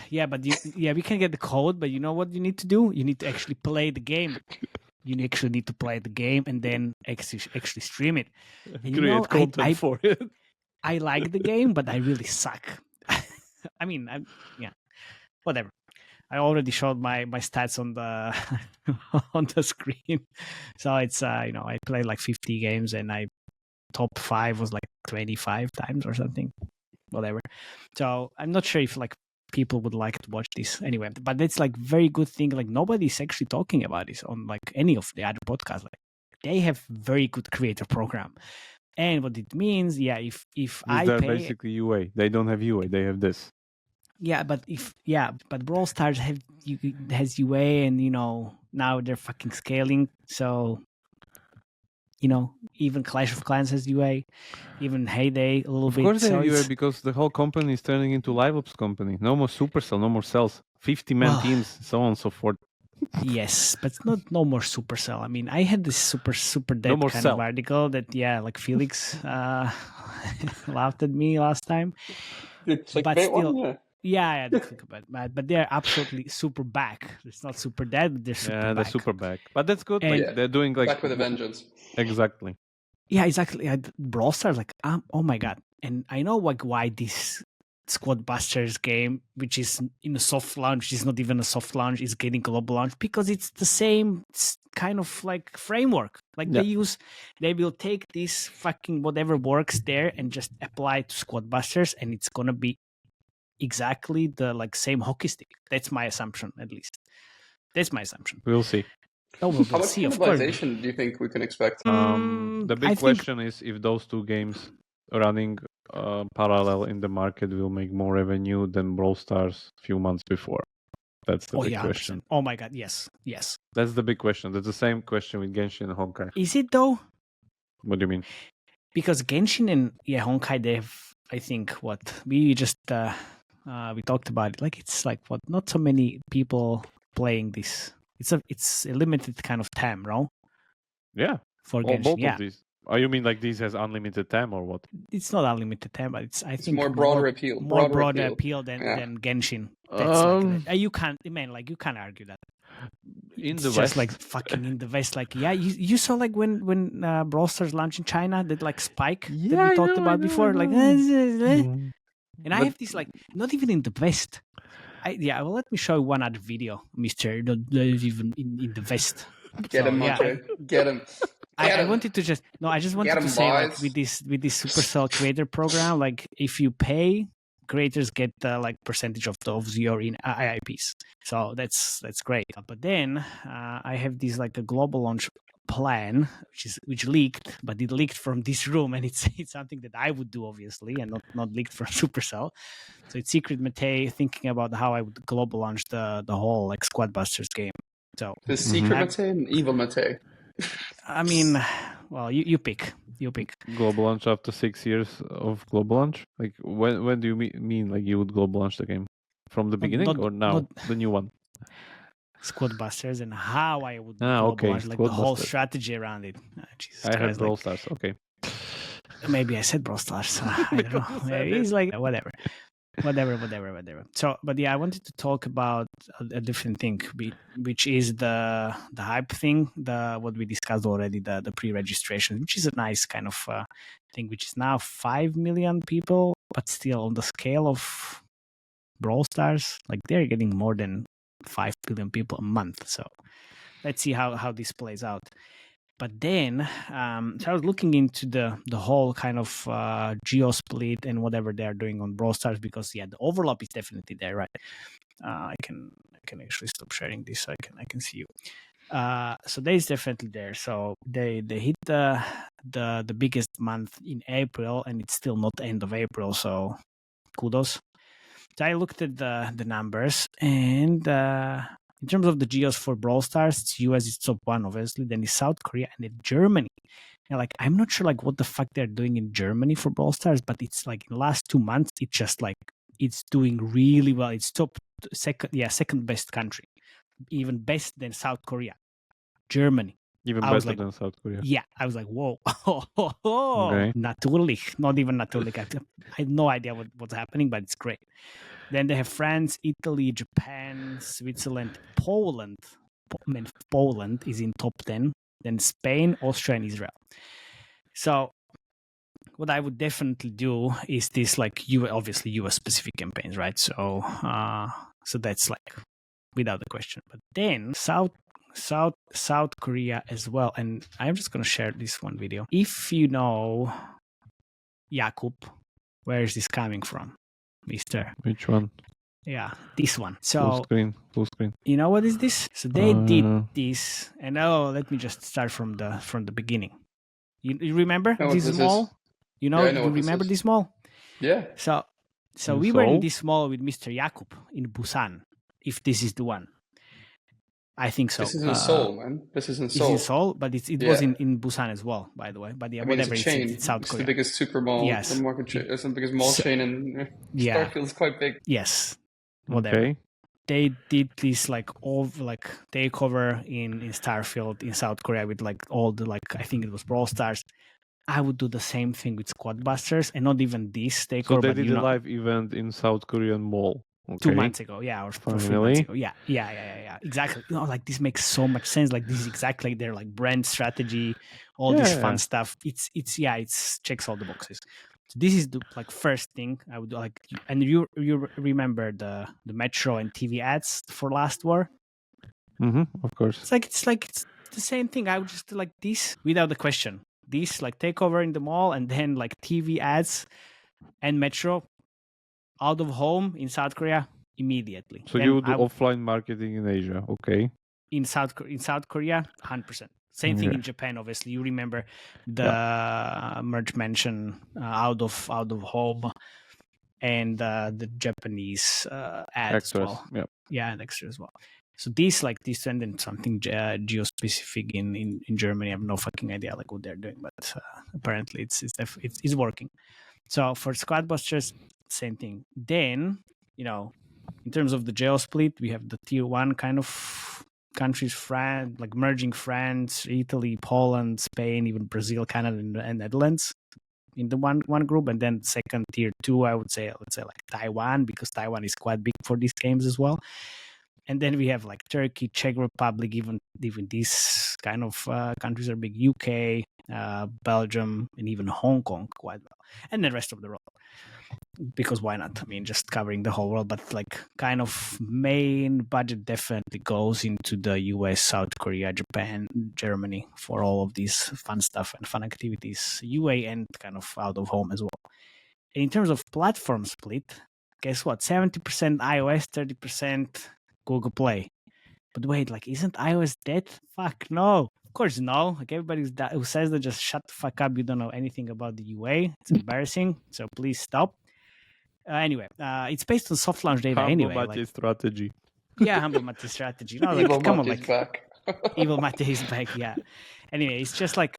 Yeah, but we can get the code, but you know what you need to do? You need to actually play the game. You actually need to play the game and then actually stream it. And Create content for it. I like the game, but I really suck. I mean, whatever. I already showed my stats on the on the screen. So it's I played like 50 games and I top 5 was like 25 times or something. Whatever. So I'm not sure if like people would like to watch this anyway, but it's like very good thing. Like nobody's actually talking about this on like any of the other podcasts. Like they have very good creator program. And what it means, if I they're pay, basically UA. They don't have UA. They have this. Yeah, but Brawl Stars has UA, and now they're fucking scaling. So even Clash of Clans has UA, even Heyday a little bit. Of course they so have UA because the whole company is turning into live ops company. No more Supercell, no more cells, 50-man teams, so on and so forth. Yes, but no more Supercell. I mean, I had this super dead kind Cell. of article that like Felix laughed at me last time. But still, yeah, the clickbait, but they're absolutely super back. It's not super dead, but they're super back. They're super back. But that's good. And, like they're doing like back with a vengeance. Exactly. Yeah, exactly. Brawl Stars, like, oh my god! And I know like why this Squadbusters game, which is in a soft launch, is not even a soft launch, is getting global launch because it's the same kind of like framework. Like they will take this fucking whatever works there and just apply it to Squadbusters, and it's gonna be exactly the like same hockey stick. That's my assumption, at least. That's my assumption. We'll see. Oh, How much cannibalization do you think we can expect? The big question is if those two games running parallel in the market will make more revenue than Brawl Stars a few months before. That's the big question. 100%. Oh my god, yes. That's the big question. That's the same question with Genshin and Honkai. Is it though? What do you mean? Because Genshin and Honkai, they have, I think, what we just we talked about it. Like it's like what not so many people playing this. It's a limited kind of TAM, no? Yeah. For Genshin, both of these. Oh, you mean like these has unlimited TAM or what? It's not unlimited TAM, but it's I think more broader appeal. More broader appeal than Genshin. That's you can't argue that. In it's the just West, like fucking in the West, like you saw like when Brawl Stars launched in China, that like spike that we talked about before, like, and I have this like not even in the West. Well, let me show you one other video, Mister. Not even in the West. Get him, Matej. Get him. I wanted to just I just wanted to say like with this Supercell creator program, like if you pay, creators get like percentage of your IIPs. So that's great. But then I have this like a global launch plan, which leaked, but it leaked from this room, and it's something that I would do obviously, and not leaked from Supercell. So it's secret Matej thinking about how I would global launch the whole like Squadbusters game. So the secret Matej and evil Matej. I mean, well, you pick. Global launch after 6 years of global launch. Like when do you mean like you would global launch the game from the beginning or now the new one? Squadbusters and how I would global launch, like the whole strategy around it. Jesus I Christ, heard Brawl Stars. Okay. Maybe I said Brawl Stars. I don't know. Maybe it's like whatever. So, but I wanted to talk about a different thing, which is the hype thing, what we discussed already, the pre-registration, which is a nice kind of thing, which is now 5 million people, but still on the scale of Brawl Stars, like they're getting more than 5 billion people a month. So let's see how this plays out. But then, so I was looking into the whole kind of geo split and whatever they are doing on Brawl Stars, because the overlap is definitely there, right? I can actually stop sharing this so I can see you. So that is definitely there. So they hit the biggest month in April, and it's still not the end of April. So kudos. So I looked at the numbers, and in terms of the geos for Brawl Stars, it's US is top 1, obviously. Then it's South Korea and then Germany. And like I'm not sure like what the fuck they're doing in Germany for Brawl Stars, but it's like in the last 2 months, it's just like it's doing really well. It's second best country, even best than South Korea, Germany. Even better than South Korea. Yeah, I was like, whoa, okay. Natürlich, not even natürlich. I have no idea what's happening, but it's great. Then they have France, Italy, Japan, Switzerland, Poland. Poland is in top 10. Then Spain, Austria, and Israel. So what I would definitely do is this, like, obviously US specific campaigns, right? So that's like without a question. But then South Korea as well. And I'm just gonna share this one video. If you know Jakub, where is this coming from, Mister? Which one? Yeah, this one. Full So screen. Full screen. you know what is this? So they did this, and let me just start from the beginning. You remember this mall? You know, you remember this mall? Yeah. So In we were in Seoul? this mall with Mr. Jakub in Busan, if this is the one. I think so. This is in Seoul, man. This is in It's Seoul. in Seoul, but it was in Busan as well, by the way. But yeah, I mean, whatever, it's a chain. it's South Korea. The biggest super mall. Yes. The market chain. It's the biggest mall chain in Yeah. Starfield's quite big. Yes. Whatever. Okay. They did this like takeover in Starfield in South Korea with like all the, like, I think it was Brawl Stars. I would do the same thing with Squadbusters, and not even this takeover. So they but did a live event in South Korean mall. Okay. 2 months ago, yeah, or 3 months ago, yeah, exactly. You know, like, this makes so much sense. Like, this is exactly their like brand strategy, all this fun stuff. It's checks all the boxes. So this is the like first thing I would do. Like, and you remember the Metro and TV ads for Last War? Of course. It's the same thing. I would just do like this without the question. This like takeover in the mall, and then like TV ads and Metro out of home in South Korea immediately. So Then you would do offline marketing in Asia, okay? In South Korea, 100%. Same thing in Japan. Obviously, you remember the merge mention out of home, and the Japanese ad Extras. as well. Yeah, and extra as well. So this and then something geo-specific in Germany. I have no fucking idea like what they're doing, but apparently it's working. So for Squadbusters, same thing. Then, you know, in terms of the geo split, we have the tier 1 kind of countries, France, like merging France, Italy, Poland, Spain, even Brazil, Canada, and Netherlands in the one group. And then second tier 2, I would say, let's say like Taiwan, because Taiwan is quite big for these games as well. And then we have like Turkey, Czech Republic, even these kind of countries are big. UK, Belgium, and even Hong Kong quite well. And the rest of the world. Because why not? I mean, just covering the whole world. But like kind of main budget definitely goes into the US, South Korea, Japan, Germany for all of these fun stuff and fun activities. UA and kind of out of home as well. And in terms of platform split, guess what? 70% iOS, 30% Google Play. But wait, like, isn't iOS dead? Fuck no. Of course no. Like, everybody who says that, just shut the fuck up. You don't know anything about the UA. It's embarrassing. So please stop. Anyway, it's based on soft launch data anyway. Matej strategy. Yeah, humble Matej strategy. No, like, Evil come on, Matej like, back. Evil Matej is back. Yeah. Anyway, it's just like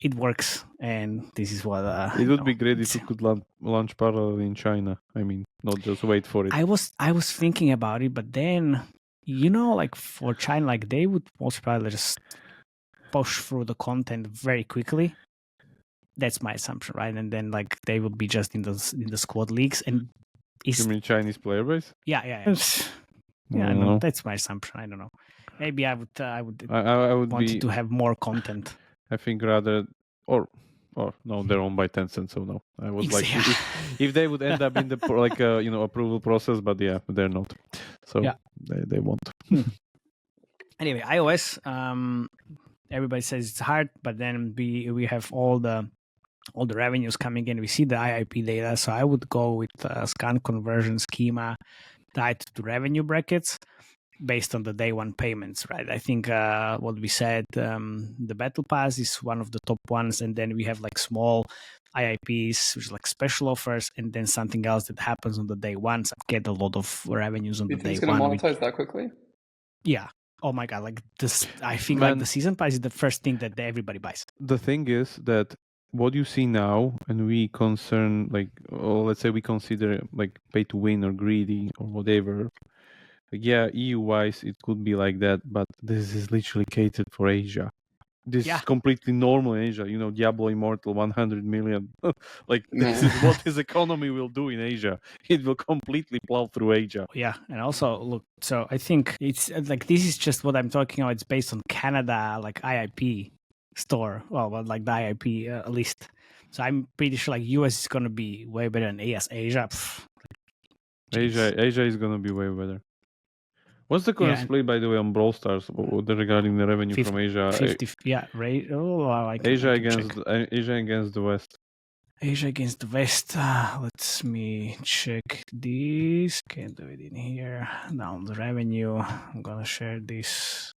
it works, and this is what. It would be great if you could launch parallel in China. I mean, not just wait for it. I was thinking about it, but then, you know, like for China, like they would most probably just push through the content very quickly. That's my assumption, right? And then like they would be just in the squad leagues, and You mean Chinese player base? Yeah, no, that's my assumption. I don't know. Maybe I would want to have more content. I think rather, or no, they're owned by Tencent, so no. I was like, if they would end up in the like approval process, but yeah, they're not. So they won't. Anyway, iOS. Everybody says it's hard, but then we have all the revenues coming in. We see the IIP data, so I would go with scan conversion schema tied to revenue brackets based on the day one payments, right? I think what we said, the Battle Pass is one of the top ones, and then we have like small IIPs, which is like special offers, and then something else that happens on the day one. So get a lot of revenues on the day one. You think it's going to monetize that quickly? Yeah. Oh my god! Like this, I think like the season pass is the first thing that everybody buys. The thing is that what you see now, and we concern like, let's say we consider like pay to win or greedy or whatever. Like, yeah, EU wise it could be like that, but this is literally catered for Asia. this Yeah. is completely normal in Asia. Diablo Immortal 100 million. Like this Yeah. is what his economy will do in Asia. It will completely plow through Asia. Yeah, and also look, so I think it's like this is just what I'm talking about. It's based on Canada, like IIP store. Well, like the IIP list. So I'm pretty sure like US is gonna be way better than Asia. Jeez. Asia is gonna be way better. What's the current Yeah, split, by the way, on Brawl Stars regarding the revenue from Asia? 50, yeah, right. Oh, I can Asia check. Asia against the West. Asia against the West. Let me check this. Can't do it in here. Now the revenue. I'm gonna share this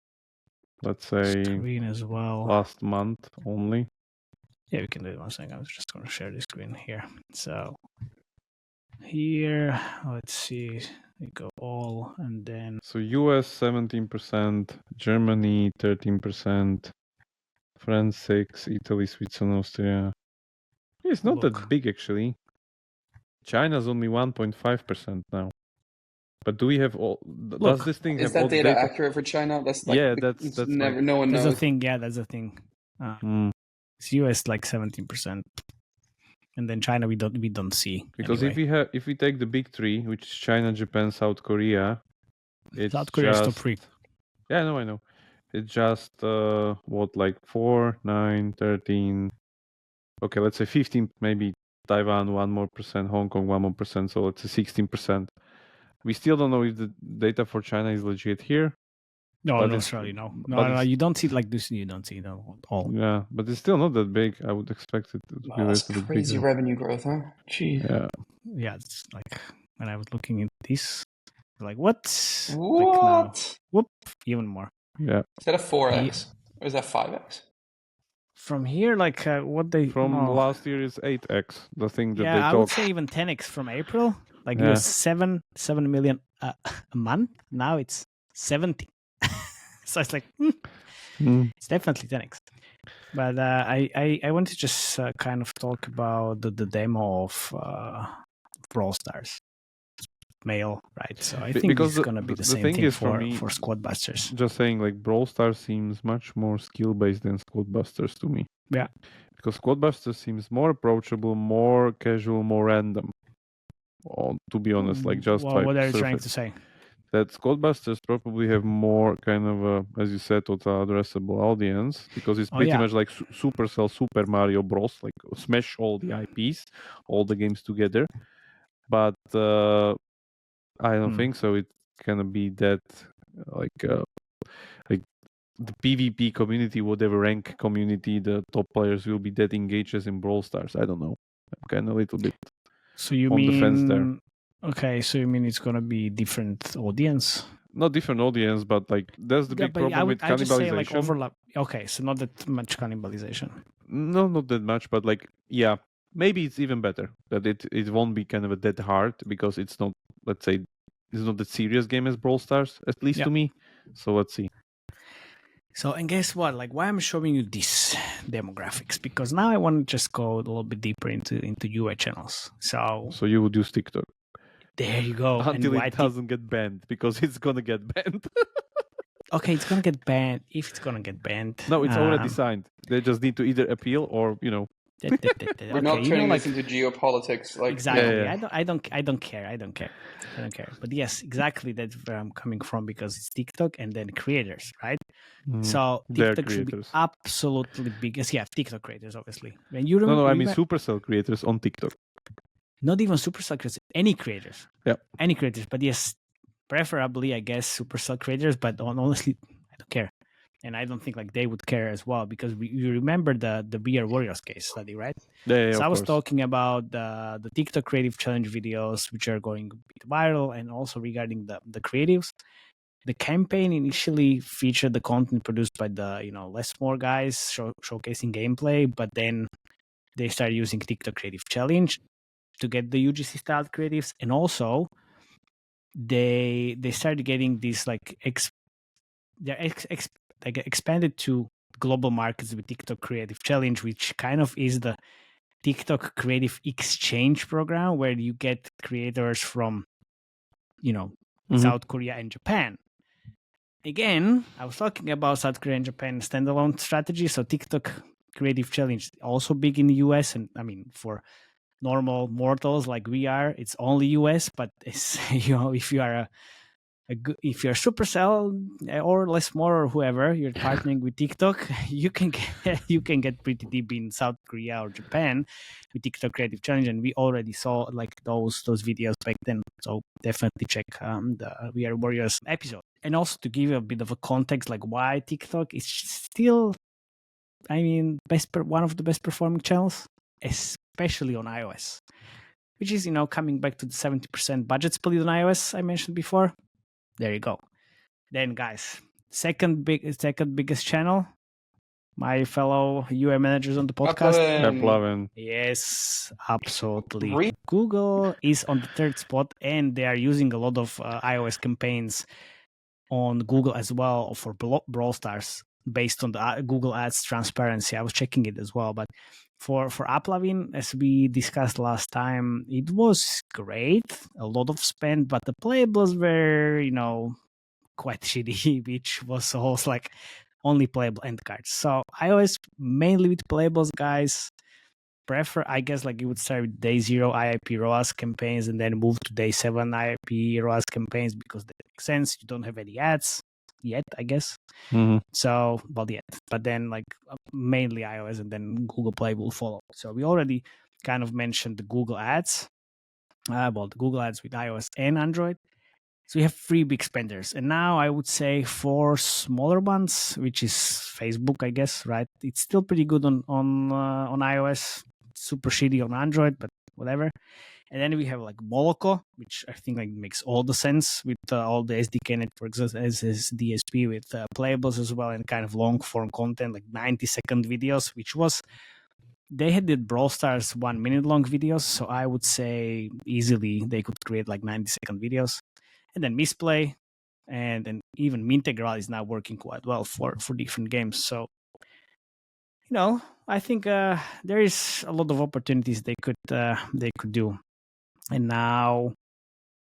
Let's say screen as well. last month only. Yeah, we can do it 1 second. I was just gonna share this screen here. So here, let's see. We go all, and then So US 17%, Germany 13%, France 6, Italy, Switzerland, Austria. It's not that big actually. China's only 1.5% now. But do we have all? Does this thing Is have all that data accurate for China? That's like Yeah, that's never. like, No one that's knows. the thing. Yeah, that's the thing. It's US like 17%, and then China we don't see because anyway. if we take the big three, which is China, Japan, South Korea, it's South Korea is top just 3. Yeah, I know. It's just like 4, 9, 13. Okay, let's say 15, maybe Taiwan 1 more percent, Hong Kong 1 more percent, so let's say 16%. We still don't know if the data for China is legit here. No, but no, it's- Australia, no. but No, it's- you don't see it like this. You don't see it at all. Yeah, but it's still not that big. I would expect it to be a That's little bit crazy bigger. revenue growth, huh? Jeez. Yeah. Yeah, it's like when I was looking at this, like what? Like What? now, whoop, even more. Yeah. Is that a 4x? Or is that 5x? From here, like what they From no. last year is 8x, the thing that Yeah, they I would talk. say even 10x from April. Like it Yeah. was 7 million a month. Now it's 70. So it's like it's definitely 10x. But I want to just kind of talk about the demo of Brawl Stars mail, right? So I think Because it's gonna be the same thing thing is for me, for Squadbusters. just saying, like, Brawl Stars seems much more skill based than Squadbusters to me. Yeah. Because Squadbusters seems more approachable, more casual, more random. To be honest, like just well, like what are you trying surface. to say? That Squadbusters probably have more kind of a, as you said, total addressable audience, because it's pretty much like Supercell Super Mario Bros. Like smash all the IPs, all the games together. But I don't think so. It's gonna be that like the PvP community, whatever rank community, the top players will be that engaged as in Brawl Stars. I don't know. I'm kind of a little bit So you on mean the fence there. Okay, so you mean it's gonna be different audience? Not different audience, but like that's the big problem with I just say cannibalization. like overlap. Okay, so not that much cannibalization. No, not that much, but like yeah, maybe it's even better that it won't be kind of a that hard because it's not, let's say, it's not that serious game as Brawl Stars, at least to me. So let's see. So, and guess what? Like, why I'm showing you these demographics? Because now I want to just go a little bit deeper into UA channels. So you would use TikTok. There you go. Until it doesn't get banned, because it's gonna get banned. Okay, it's gonna get banned. If it's gonna get banned, no, it's already signed. They just need to either appeal or We're not turning this into geopolitics. Like exactly. Yeah. I don't care. But yes, exactly. That's where I'm coming from, because it's TikTok and then creators, right? So TikTok should be absolutely biggest. Yeah, TikTok creators, obviously. When you remember, no, I mean Supercell creators on TikTok. Not even Supercell creators, any creators. Yeah, any creators. But yes, preferably, I guess, Supercell creators. But honestly, I don't care. And I don't think like they would care as well, because you remember the VR Warriors case study, right? Yeah, so I was course. talking about the TikTok creative challenge videos, which are going a bit viral, and also regarding the creatives. The campaign initially featured the content produced by the less more guys showcasing gameplay, but then they started using TikTok creative challenge to get the UGC style creatives, and also they started getting these like expanded to global markets with TikTok Creative Challenge, which kind of is the TikTok Creative Exchange program, where you get creators from, South Korea and Japan. again, I was talking about South Korea and Japan standalone strategy. So TikTok Creative Challenge also big in the US, and I mean for normal mortals like we are, it's only US. But it's, if you are if you're Supercell or less more or whoever you're partnering with TikTok, you can get pretty deep in South Korea or Japan with TikTok Creative Challenge, and we already saw like those videos back then. So definitely check the We Are Warriors episode. And also to give you a bit of a context, like why TikTok is still, I mean, one of the best performing channels, especially on iOS, which is coming back to the 70% budget split on iOS I mentioned before. There you go. Then, guys, second biggest channel, my fellow UA managers on the podcast. Plavin. Yes, absolutely. Google is on the third spot, and they are using a lot of iOS campaigns on Google as well for Brawl Stars based on the Google Ads transparency. I was checking it as well, but for Uplavin, as we discussed last time, it was great, a lot of spend, but the playables were, quite shitty, which was also like only playable end cards. So iOS mainly with playables, guys. Prefer, I guess, like you would start with day 0 IIP ROAS campaigns and then move to day 7 IIP ROAS campaigns because that makes sense. You don't have any ads yet, I guess. Mm-hmm. So, well, yet. But then, like, mainly iOS and then Google Play will follow. So we already kind of mentioned the Google Ads. The Google Ads with iOS and Android. So we have 3 big spenders. And now I would say 4 smaller ones, which is Facebook, I guess, right? It's still pretty good on iOS. Super shitty on Android, but whatever. And then we have like Moloko, which I think like makes all the sense with all the SDK networks as DSP with playables as well and kind of long form content like 90-second videos, which was they had the Brawl Stars 1 minute long videos. So I would say easily they could create like 90-second videos. And then Misplay and even Mintegral is now working quite well for different games. So I think there is a lot of opportunities they could do. And now,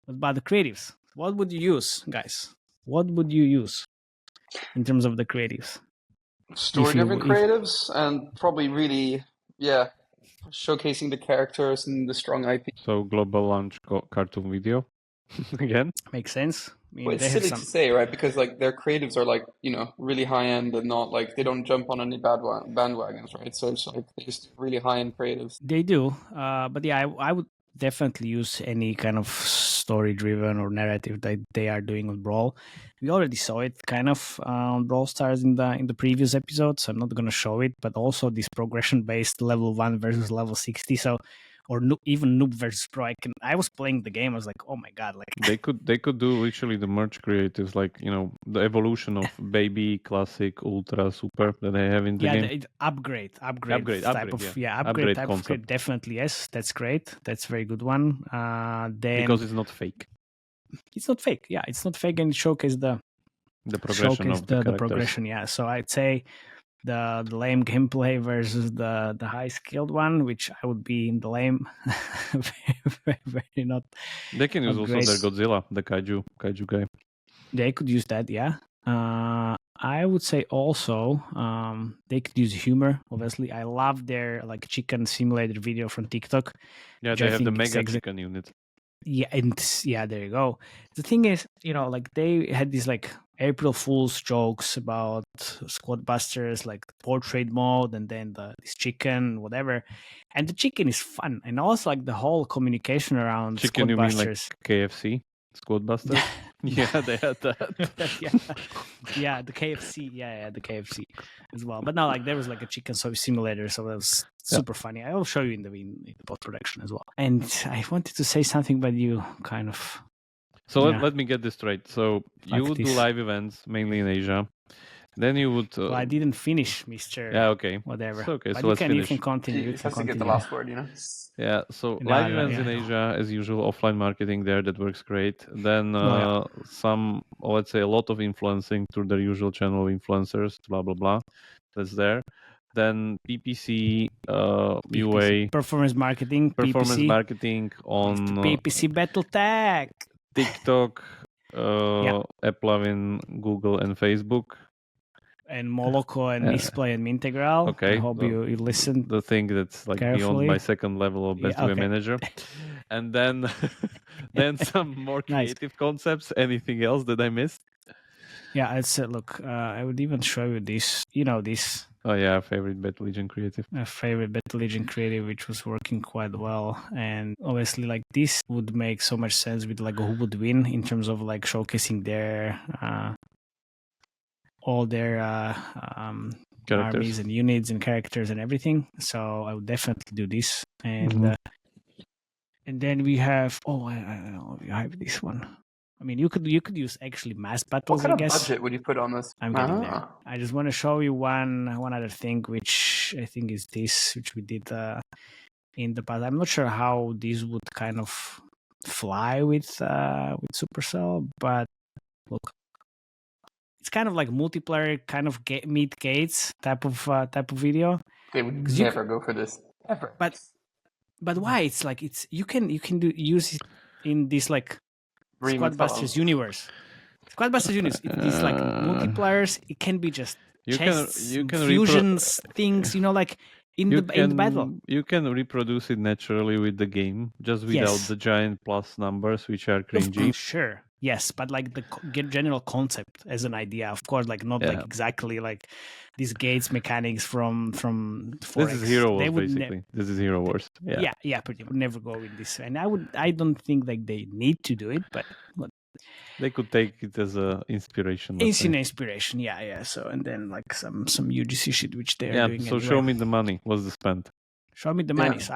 what about the creatives? What would you use, guys? What would you use in terms of the creatives? Story-driven creatives and probably really, showcasing the characters and the strong IP. So global launch cartoon video again makes sense. I mean, well, it's silly to say, right? Because like their creatives are like really high end and not like they don't jump on any bandwagons, right? So it's like they just really high end creatives. They do, but yeah, I would definitely use any kind of story driven or narrative that they are doing with Brawl. We already saw it kind of on Brawl Stars in the previous episode, so I'm not going to show it. But also this progression based level 1 versus level 60. So. Or even noob versus pro. I was playing the game. I was like, oh my god! Like they could do literally the merge creatives, like the evolution of baby, classic, ultra, super that they have in the game. Upgrade type of upgrade type concept. Of definitely yes, that's great. That's a very good one. Then because it's not fake. It's not fake. Yeah, it's not fake, and it showcase the progression of the progression. Yeah, so I'd say. The lame gameplay versus the high skilled one, which I would be in the lame. very not. They can use also their Godzilla, the kaiju guy. They could use that, yeah. I would say also they could use humor. Obviously, I love their like chicken simulator video from TikTok. Yeah, they have the mega chicken unit. Yeah, and there you go. The thing is, like they had these like April Fool's jokes about Squadbusters, like portrait mode, and then this chicken, whatever. And the chicken is fun, and also like the whole communication around chicken. Squadbusters. You mean like KFC? Squadbusters? Yeah, they had that. yeah, the KFC. Yeah, the KFC as well. But now, like, there was like a chicken simulator, so that was super funny. I will show you in the post production as well. And I wanted to say something, but you kind of. So let me get this straight. So you would do live events mainly in Asia. Then you would. Well, I didn't finish, Mr. Yeah, okay. Whatever. It's okay, but so let's finish. You can continue. You have to get the last word, Yeah, so live events in Asia, as usual, offline marketing there, that works great. Then some, let's say, a lot of influencing through their usual channel of influencers, blah, blah, blah. That's there. Then PPC, UA. Performance marketing, Performance PPC. marketing on... PPC Battle Tag. TikTok, Eplavin, Google, and Facebook. And Moloko and Misplay and Mintegral. Okay. I hope you listen. The thing that's like carefully. beyond my second level of best way manager. And then then some more creative concepts. Anything else that I missed? Yeah, it's look. I would even show you this. You know this. Oh yeah, favorite Battle Legion creative. My favorite Battle Legion creative, which was working quite well, and obviously like this would make so much sense with like who would win in terms of like showcasing their all their armies and units and characters and everything. So I would definitely do this, and then we have I have this one. I mean, you could use actually mass battles. What kind I guess. of budget would you put on this? I'm getting there. I just want to show you one other thing, which I think is this, which we did in the past. I'm not sure how this would kind of fly with Supercell, but look, it's kind of like multiplayer, kind of meet gates type of video. They would never go for this ever. But why? It's like you can use it in this like Squadbusters universe. Squadbusters universe. It's like multipliers. It can be just chests, fusions, things. You know, like in the battle. You can reproduce it naturally with the game, just without the giant plus numbers, which are cringy. Sure. Yes, but like the general concept as an idea, of course, like not like exactly like these gates mechanics from Forex. This is Hero Wars, basically. This is Hero Wars. Yeah, pretty much. Never go with this, and I don't think like they need to do it, but they could take it as a inspiration. It's an inspiration, yeah. So and then like some UGC shit which they're doing. So show me the money. What's the spend? Show me the money. So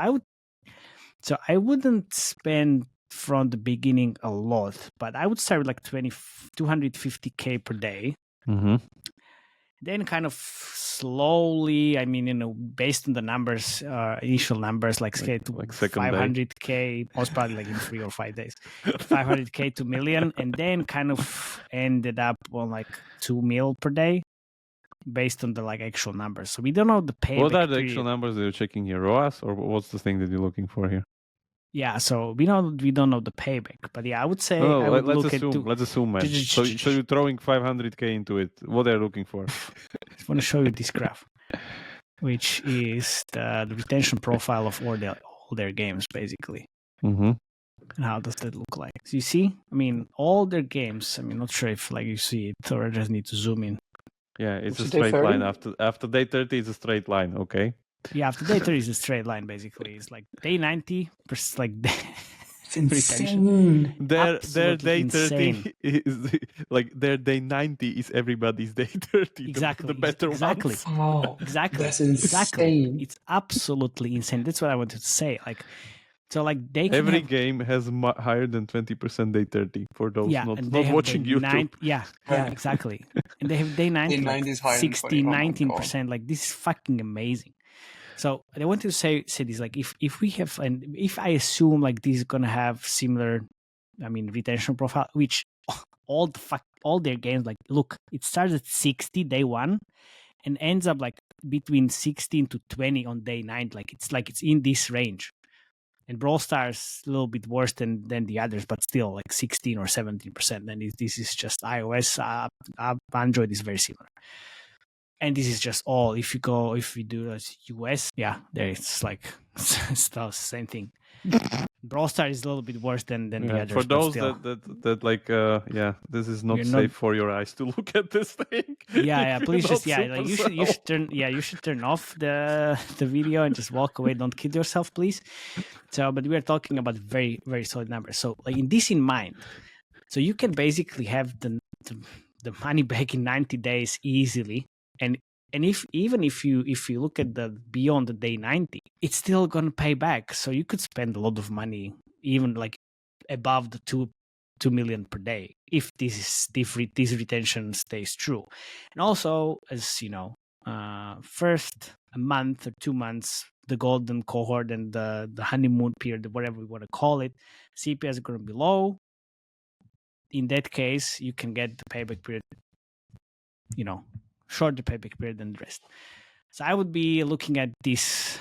I wouldn't spend from the beginning a lot, but I would start with like 250k per day. Then kind of slowly, I mean, based on the numbers, initial numbers, like 500k, most probably like in 3 or 5 days, 500k to million, and then kind of ended up on like 2 mil per day, based on the like actual numbers. So we don't know the payback. What are the actual numbers that you're checking here, ROAS, or what's the thing that you're looking for here? Yeah, so we don't know the payback, but yeah, I would say let's assume, man. So you're throwing 500k into it. What are you looking for? I just want to show you this graph, which is the retention profile of all their games, basically. Mm-hmm. And how does that look like? So you see, I mean, all their games. I mean, not sure if like you see it, or I just need to zoom in. Yeah, it's a straight line. After day 30, it's a straight line. Okay. Yeah, after day 30 is a straight line, basically. It's like day 90, like it's insane. Their day 30 is like their day 90 is everybody's day 30. Exactly. The better ones. Oh, exactly. That's insane. Exactly. It's absolutely insane. That's what I wanted to say. Like, so like they can every game has higher than 20% day 30 for those not watching YouTube. Yeah, exactly. And they have day 90, like 60, 19%. Like this is fucking amazing. So I wanted to say this, like if we have, and if I assume like this is gonna have similar, I mean, retention profile, which all their games, like look, it starts at 60 day 1 and ends up like between 16 to 20 on day 9. Like it's in this range. And Brawl Stars a little bit worse than the others, but still like 16 or 17%. And this is just iOS. Android is very similar. And this is just all. If we do as US, there it's like still the same thing. Brawl Stars is a little bit worse than the others. For those that like, this is not safe for your eyes to look at this thing. Yeah, please just like you should turn off the video and just walk away. Don't kid yourself, please. So, but we are talking about very, very solid numbers. So, like in mind, so you can basically have the money back in 90 days easily. And if you look at the beyond the day 90, it's still gonna pay back. So you could spend a lot of money, even like above the 2 million per day, if this retention stays true. And also, as you know, first a month or 2 months, the golden cohort and the honeymoon period, whatever we want to call it, CPS is gonna be low. In that case, you can get the payback period, shorter payback period than the rest. So I would be looking at this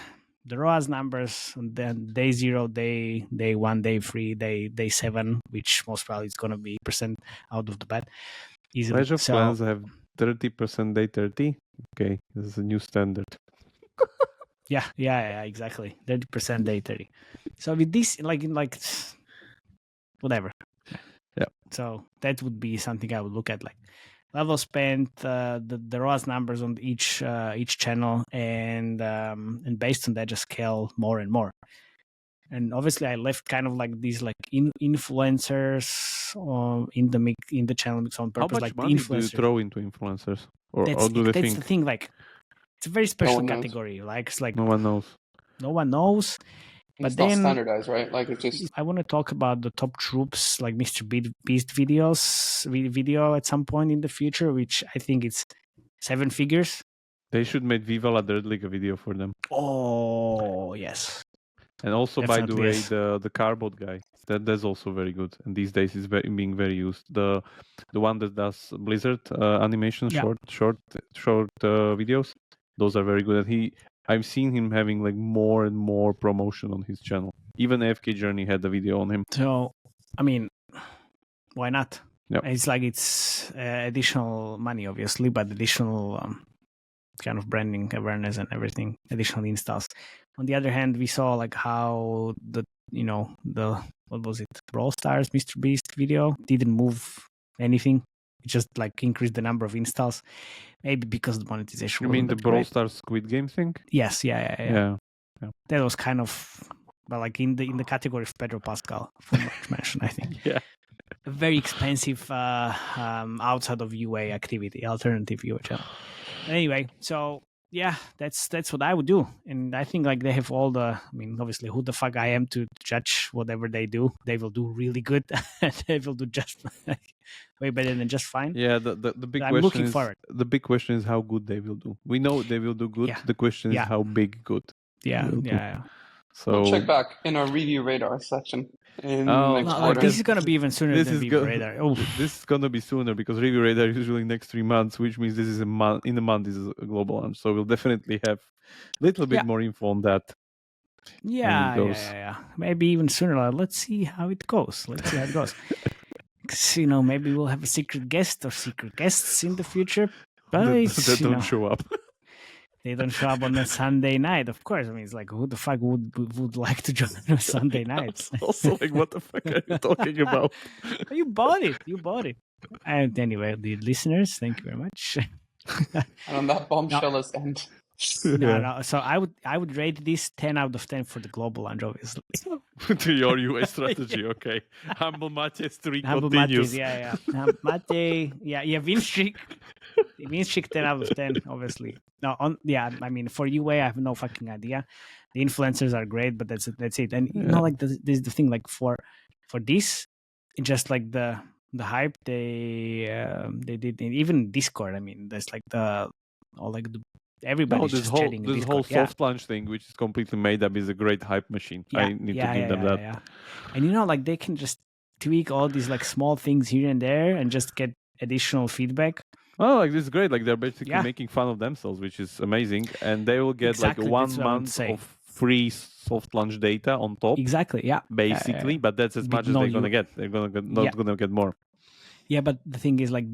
the ROAS numbers, and then day 0, day 1, day 3, day 7, which most probably is going to be percent out of the bat easily. Clash of Clans have 30% day 30. Okay, this is a new standard. Yeah, exactly. 30% day 30. So with this, like whatever. Yeah. So that would be something I would look at, like level spent, the ROAS numbers on each channel, and based on that, just scale more and more. And obviously, I left kind of like these like influencers in the channel mix on purpose. How much like money the influencers. do you throw into influencers, or That's do they the think thing. Like, it's a very special one knows. category. Like, it's like no one knows? no one knows. But It's then not standardized, right? Like it's just I want to talk about the top troops, like Mr. Beast video at some point in the future, which I think it's 7 figures. They should make Viva La Dirt League a video for them. Oh yes. And also, by the Definitely, way, yes. the Carbot guy, that's also very good. And these days is being very used. The one that does Blizzard animation, Yeah. short videos, those are very good. And I've seen him having like more and more promotion on his channel. Even AFK Journey had a video on him. So, I mean, why not? Yep. It's additional money, obviously, but additional kind of branding awareness and everything, additional installs. On the other hand, we saw like how the what was it, Brawl Stars Mr. Beast video didn't move anything. It just like increased the number of installs, maybe because the monetization. You mean the wasn't that Brawl great. Stars Squid Game thing? Yes, yeah. Yeah. That was kind of, well, like in the category of Pedro Pascal, from what you mentioned, I think. Yeah. A very expensive outside of UA activity, alternative UA channel. Anyway, so yeah, that's what I would do, and I think like they have all the. I mean, obviously, who the fuck I am to judge whatever they do? They will do really good. They will do just way better than just fine. Yeah, the big I'm question looking is forward. the big question is how good they will do. We know they will do good. Yeah. The question is Yeah. how big good. Yeah, will do. yeah. So we'll check back in our review radar section in Oh, next no, Like, quarter. this is gonna be even sooner This than is Viva go- Radar. Oh, This is gonna be sooner because review radar is usually next 3 months, which means this is a month. In a month, this is a global launch, so we'll definitely have a little bit Yeah. more info on that. yeah. goes. Maybe even sooner. Like, let's see how it goes. 'Cause, maybe we'll have a secret guest or secret guests in the future. But That don't show up. they don't show up on a Sunday night, of course. I mean, it's like, who the fuck would like to join on Sunday nights? Also, like, what the fuck are you talking about? You bought it. And anyway, the listeners, thank you very much. And on that bombshell let's end. No. So I would rate this 10 out of 10 for the global launch, obviously. To your US strategy, okay. Humble Matej streak Humble continues. Matej, yeah. Matej, yeah, win streak. Win streak 10 out of 10, obviously. No, I mean, for UA, I have no fucking idea. The influencers are great, but that's it. And like this is the thing, like for this, just like the hype they did even Discord. I mean, there's like everybody's just chatting in this Discord. whole soft launch thing, which is completely made up, is a great hype machine. I need to give them that. Yeah. And like they can just tweak all these like small things here and there and just get additional feedback. Oh, like this is great. Like they're basically Yeah. making fun of themselves, which is amazing. And they will get Exactly, like 1 that's what I would month say. of free soft launch data on top, Exactly. Yeah. basically. But that's as With much as no they're gonna U- get. They're not gonna get more. Yeah, but the thing is, like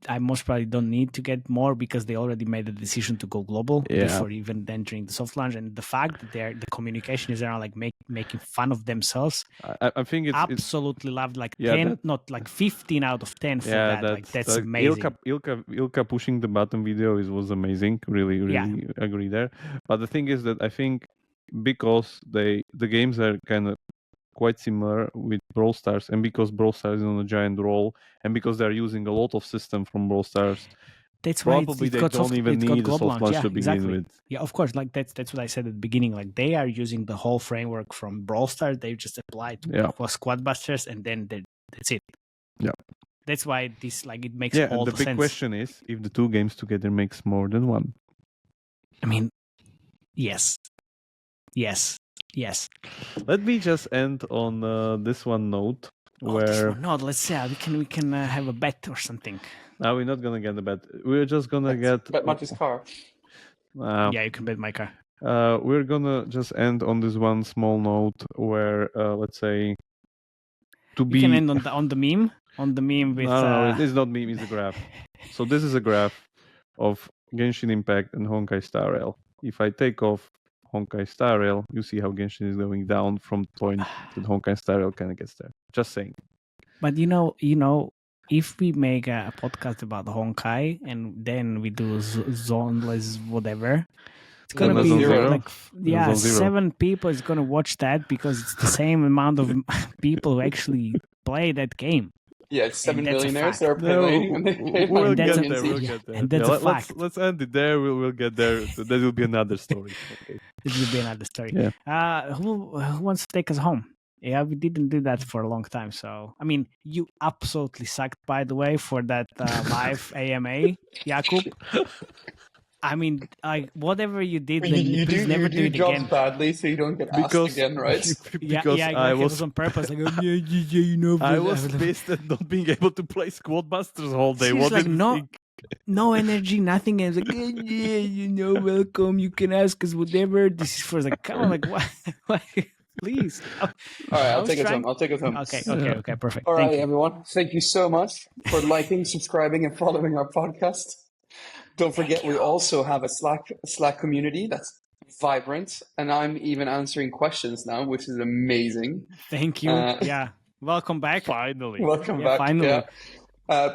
I most probably don't need to get more because they already made the decision to go global before even entering the soft launch, and the fact that the communication is around like making fun of themselves. I think it's Absolutely loved, like Yeah, 10, that- not like 15 out of 10 for that. Like that's like, amazing. Ilka pushing the button video was amazing. Really agree there. But the thing is that I think because the games are kind of quite similar with Brawl Stars, and because Brawl Stars is on a giant roll, and because they're using a lot of system from Brawl Stars, That's why probably it's they got don't even need a soft launch to begin exactly. with. Yeah, of course. Like that's what I said at the beginning. Like they are using the whole framework from Brawl Stars. They just apply to Squadbusters, and then that's it. Yeah. That's why this it makes Yeah, all and the big sense. question is if the two games together makes more than one. I mean, yes. Let me just end on this one note where let's say we can have a bet or something. now we're not gonna get the bet. We're just gonna get Bet Matej's car. Yeah, you can bet my car. We're gonna just end on this one small note where, let's say, to We be. can end on the meme with. No, it's not meme. It's a graph. So this is a graph of Genshin Impact and Honkai Star Rail. If I take off Honkai Star Rail, you see how Genshin is going down from the point that Honkai Star Rail kind of gets there. Just saying. But if we make a podcast about Honkai and then we do zoneless whatever, it's gonna Zone be Zero. like Zone Zero. 7 people is gonna watch that because it's the same amount of people who actually play that game. Yeah, it's 7 And that's a millionaires fact. that are playing. And they pay We'll like get that's there. a- We'll yeah, get there. and that's a fact. Let's end it there. We'll get there. That will be another story. Okay. This will be another story. Yeah. Who wants to take us home? Yeah, we didn't do that for a long time. So, I mean, you absolutely sucked, by the way, for that live AMA, Jakub. I mean, whatever you did, then please never do it jobs again. badly so you don't get asked again, right? Because yeah, I it was was on purpose. Like, I was pissed at not being able to play Squadbusters all day. She's What like, did you no, think? no energy, nothing. And it's like, welcome. You can ask us whatever. This is for like, come on, like, what? Please. All right, I'll take us home. Okay, perfect. All Thank right, you. everyone. Thank you so much for liking, subscribing, and following our podcast. Don't forget, we also have a Slack community that's vibrant, and I'm even answering questions now, which is amazing. Thank you. Welcome back. Finally. Welcome back. Finally. Yeah.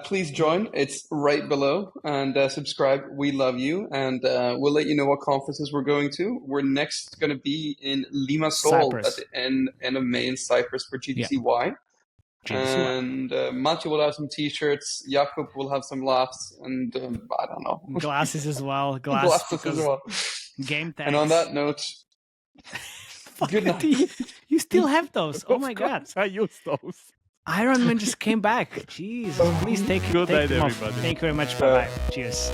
Please join. It's right below, and subscribe. We love you, and we'll let you know what conferences we're going to. We're next going to be in Limassol Cyprus. at the end of May in Cyprus for GDCY. And Matej will have some t-shirts. Jakub will have some laughs, and I don't know, Glasses as well. glasses as well. Game tags. And on that note, good night. You still have those? Oh my god! I used those. Iron Man just came back. Jeez, please take Good night, them off. everybody. Thank you very much. Bye bye. Cheers.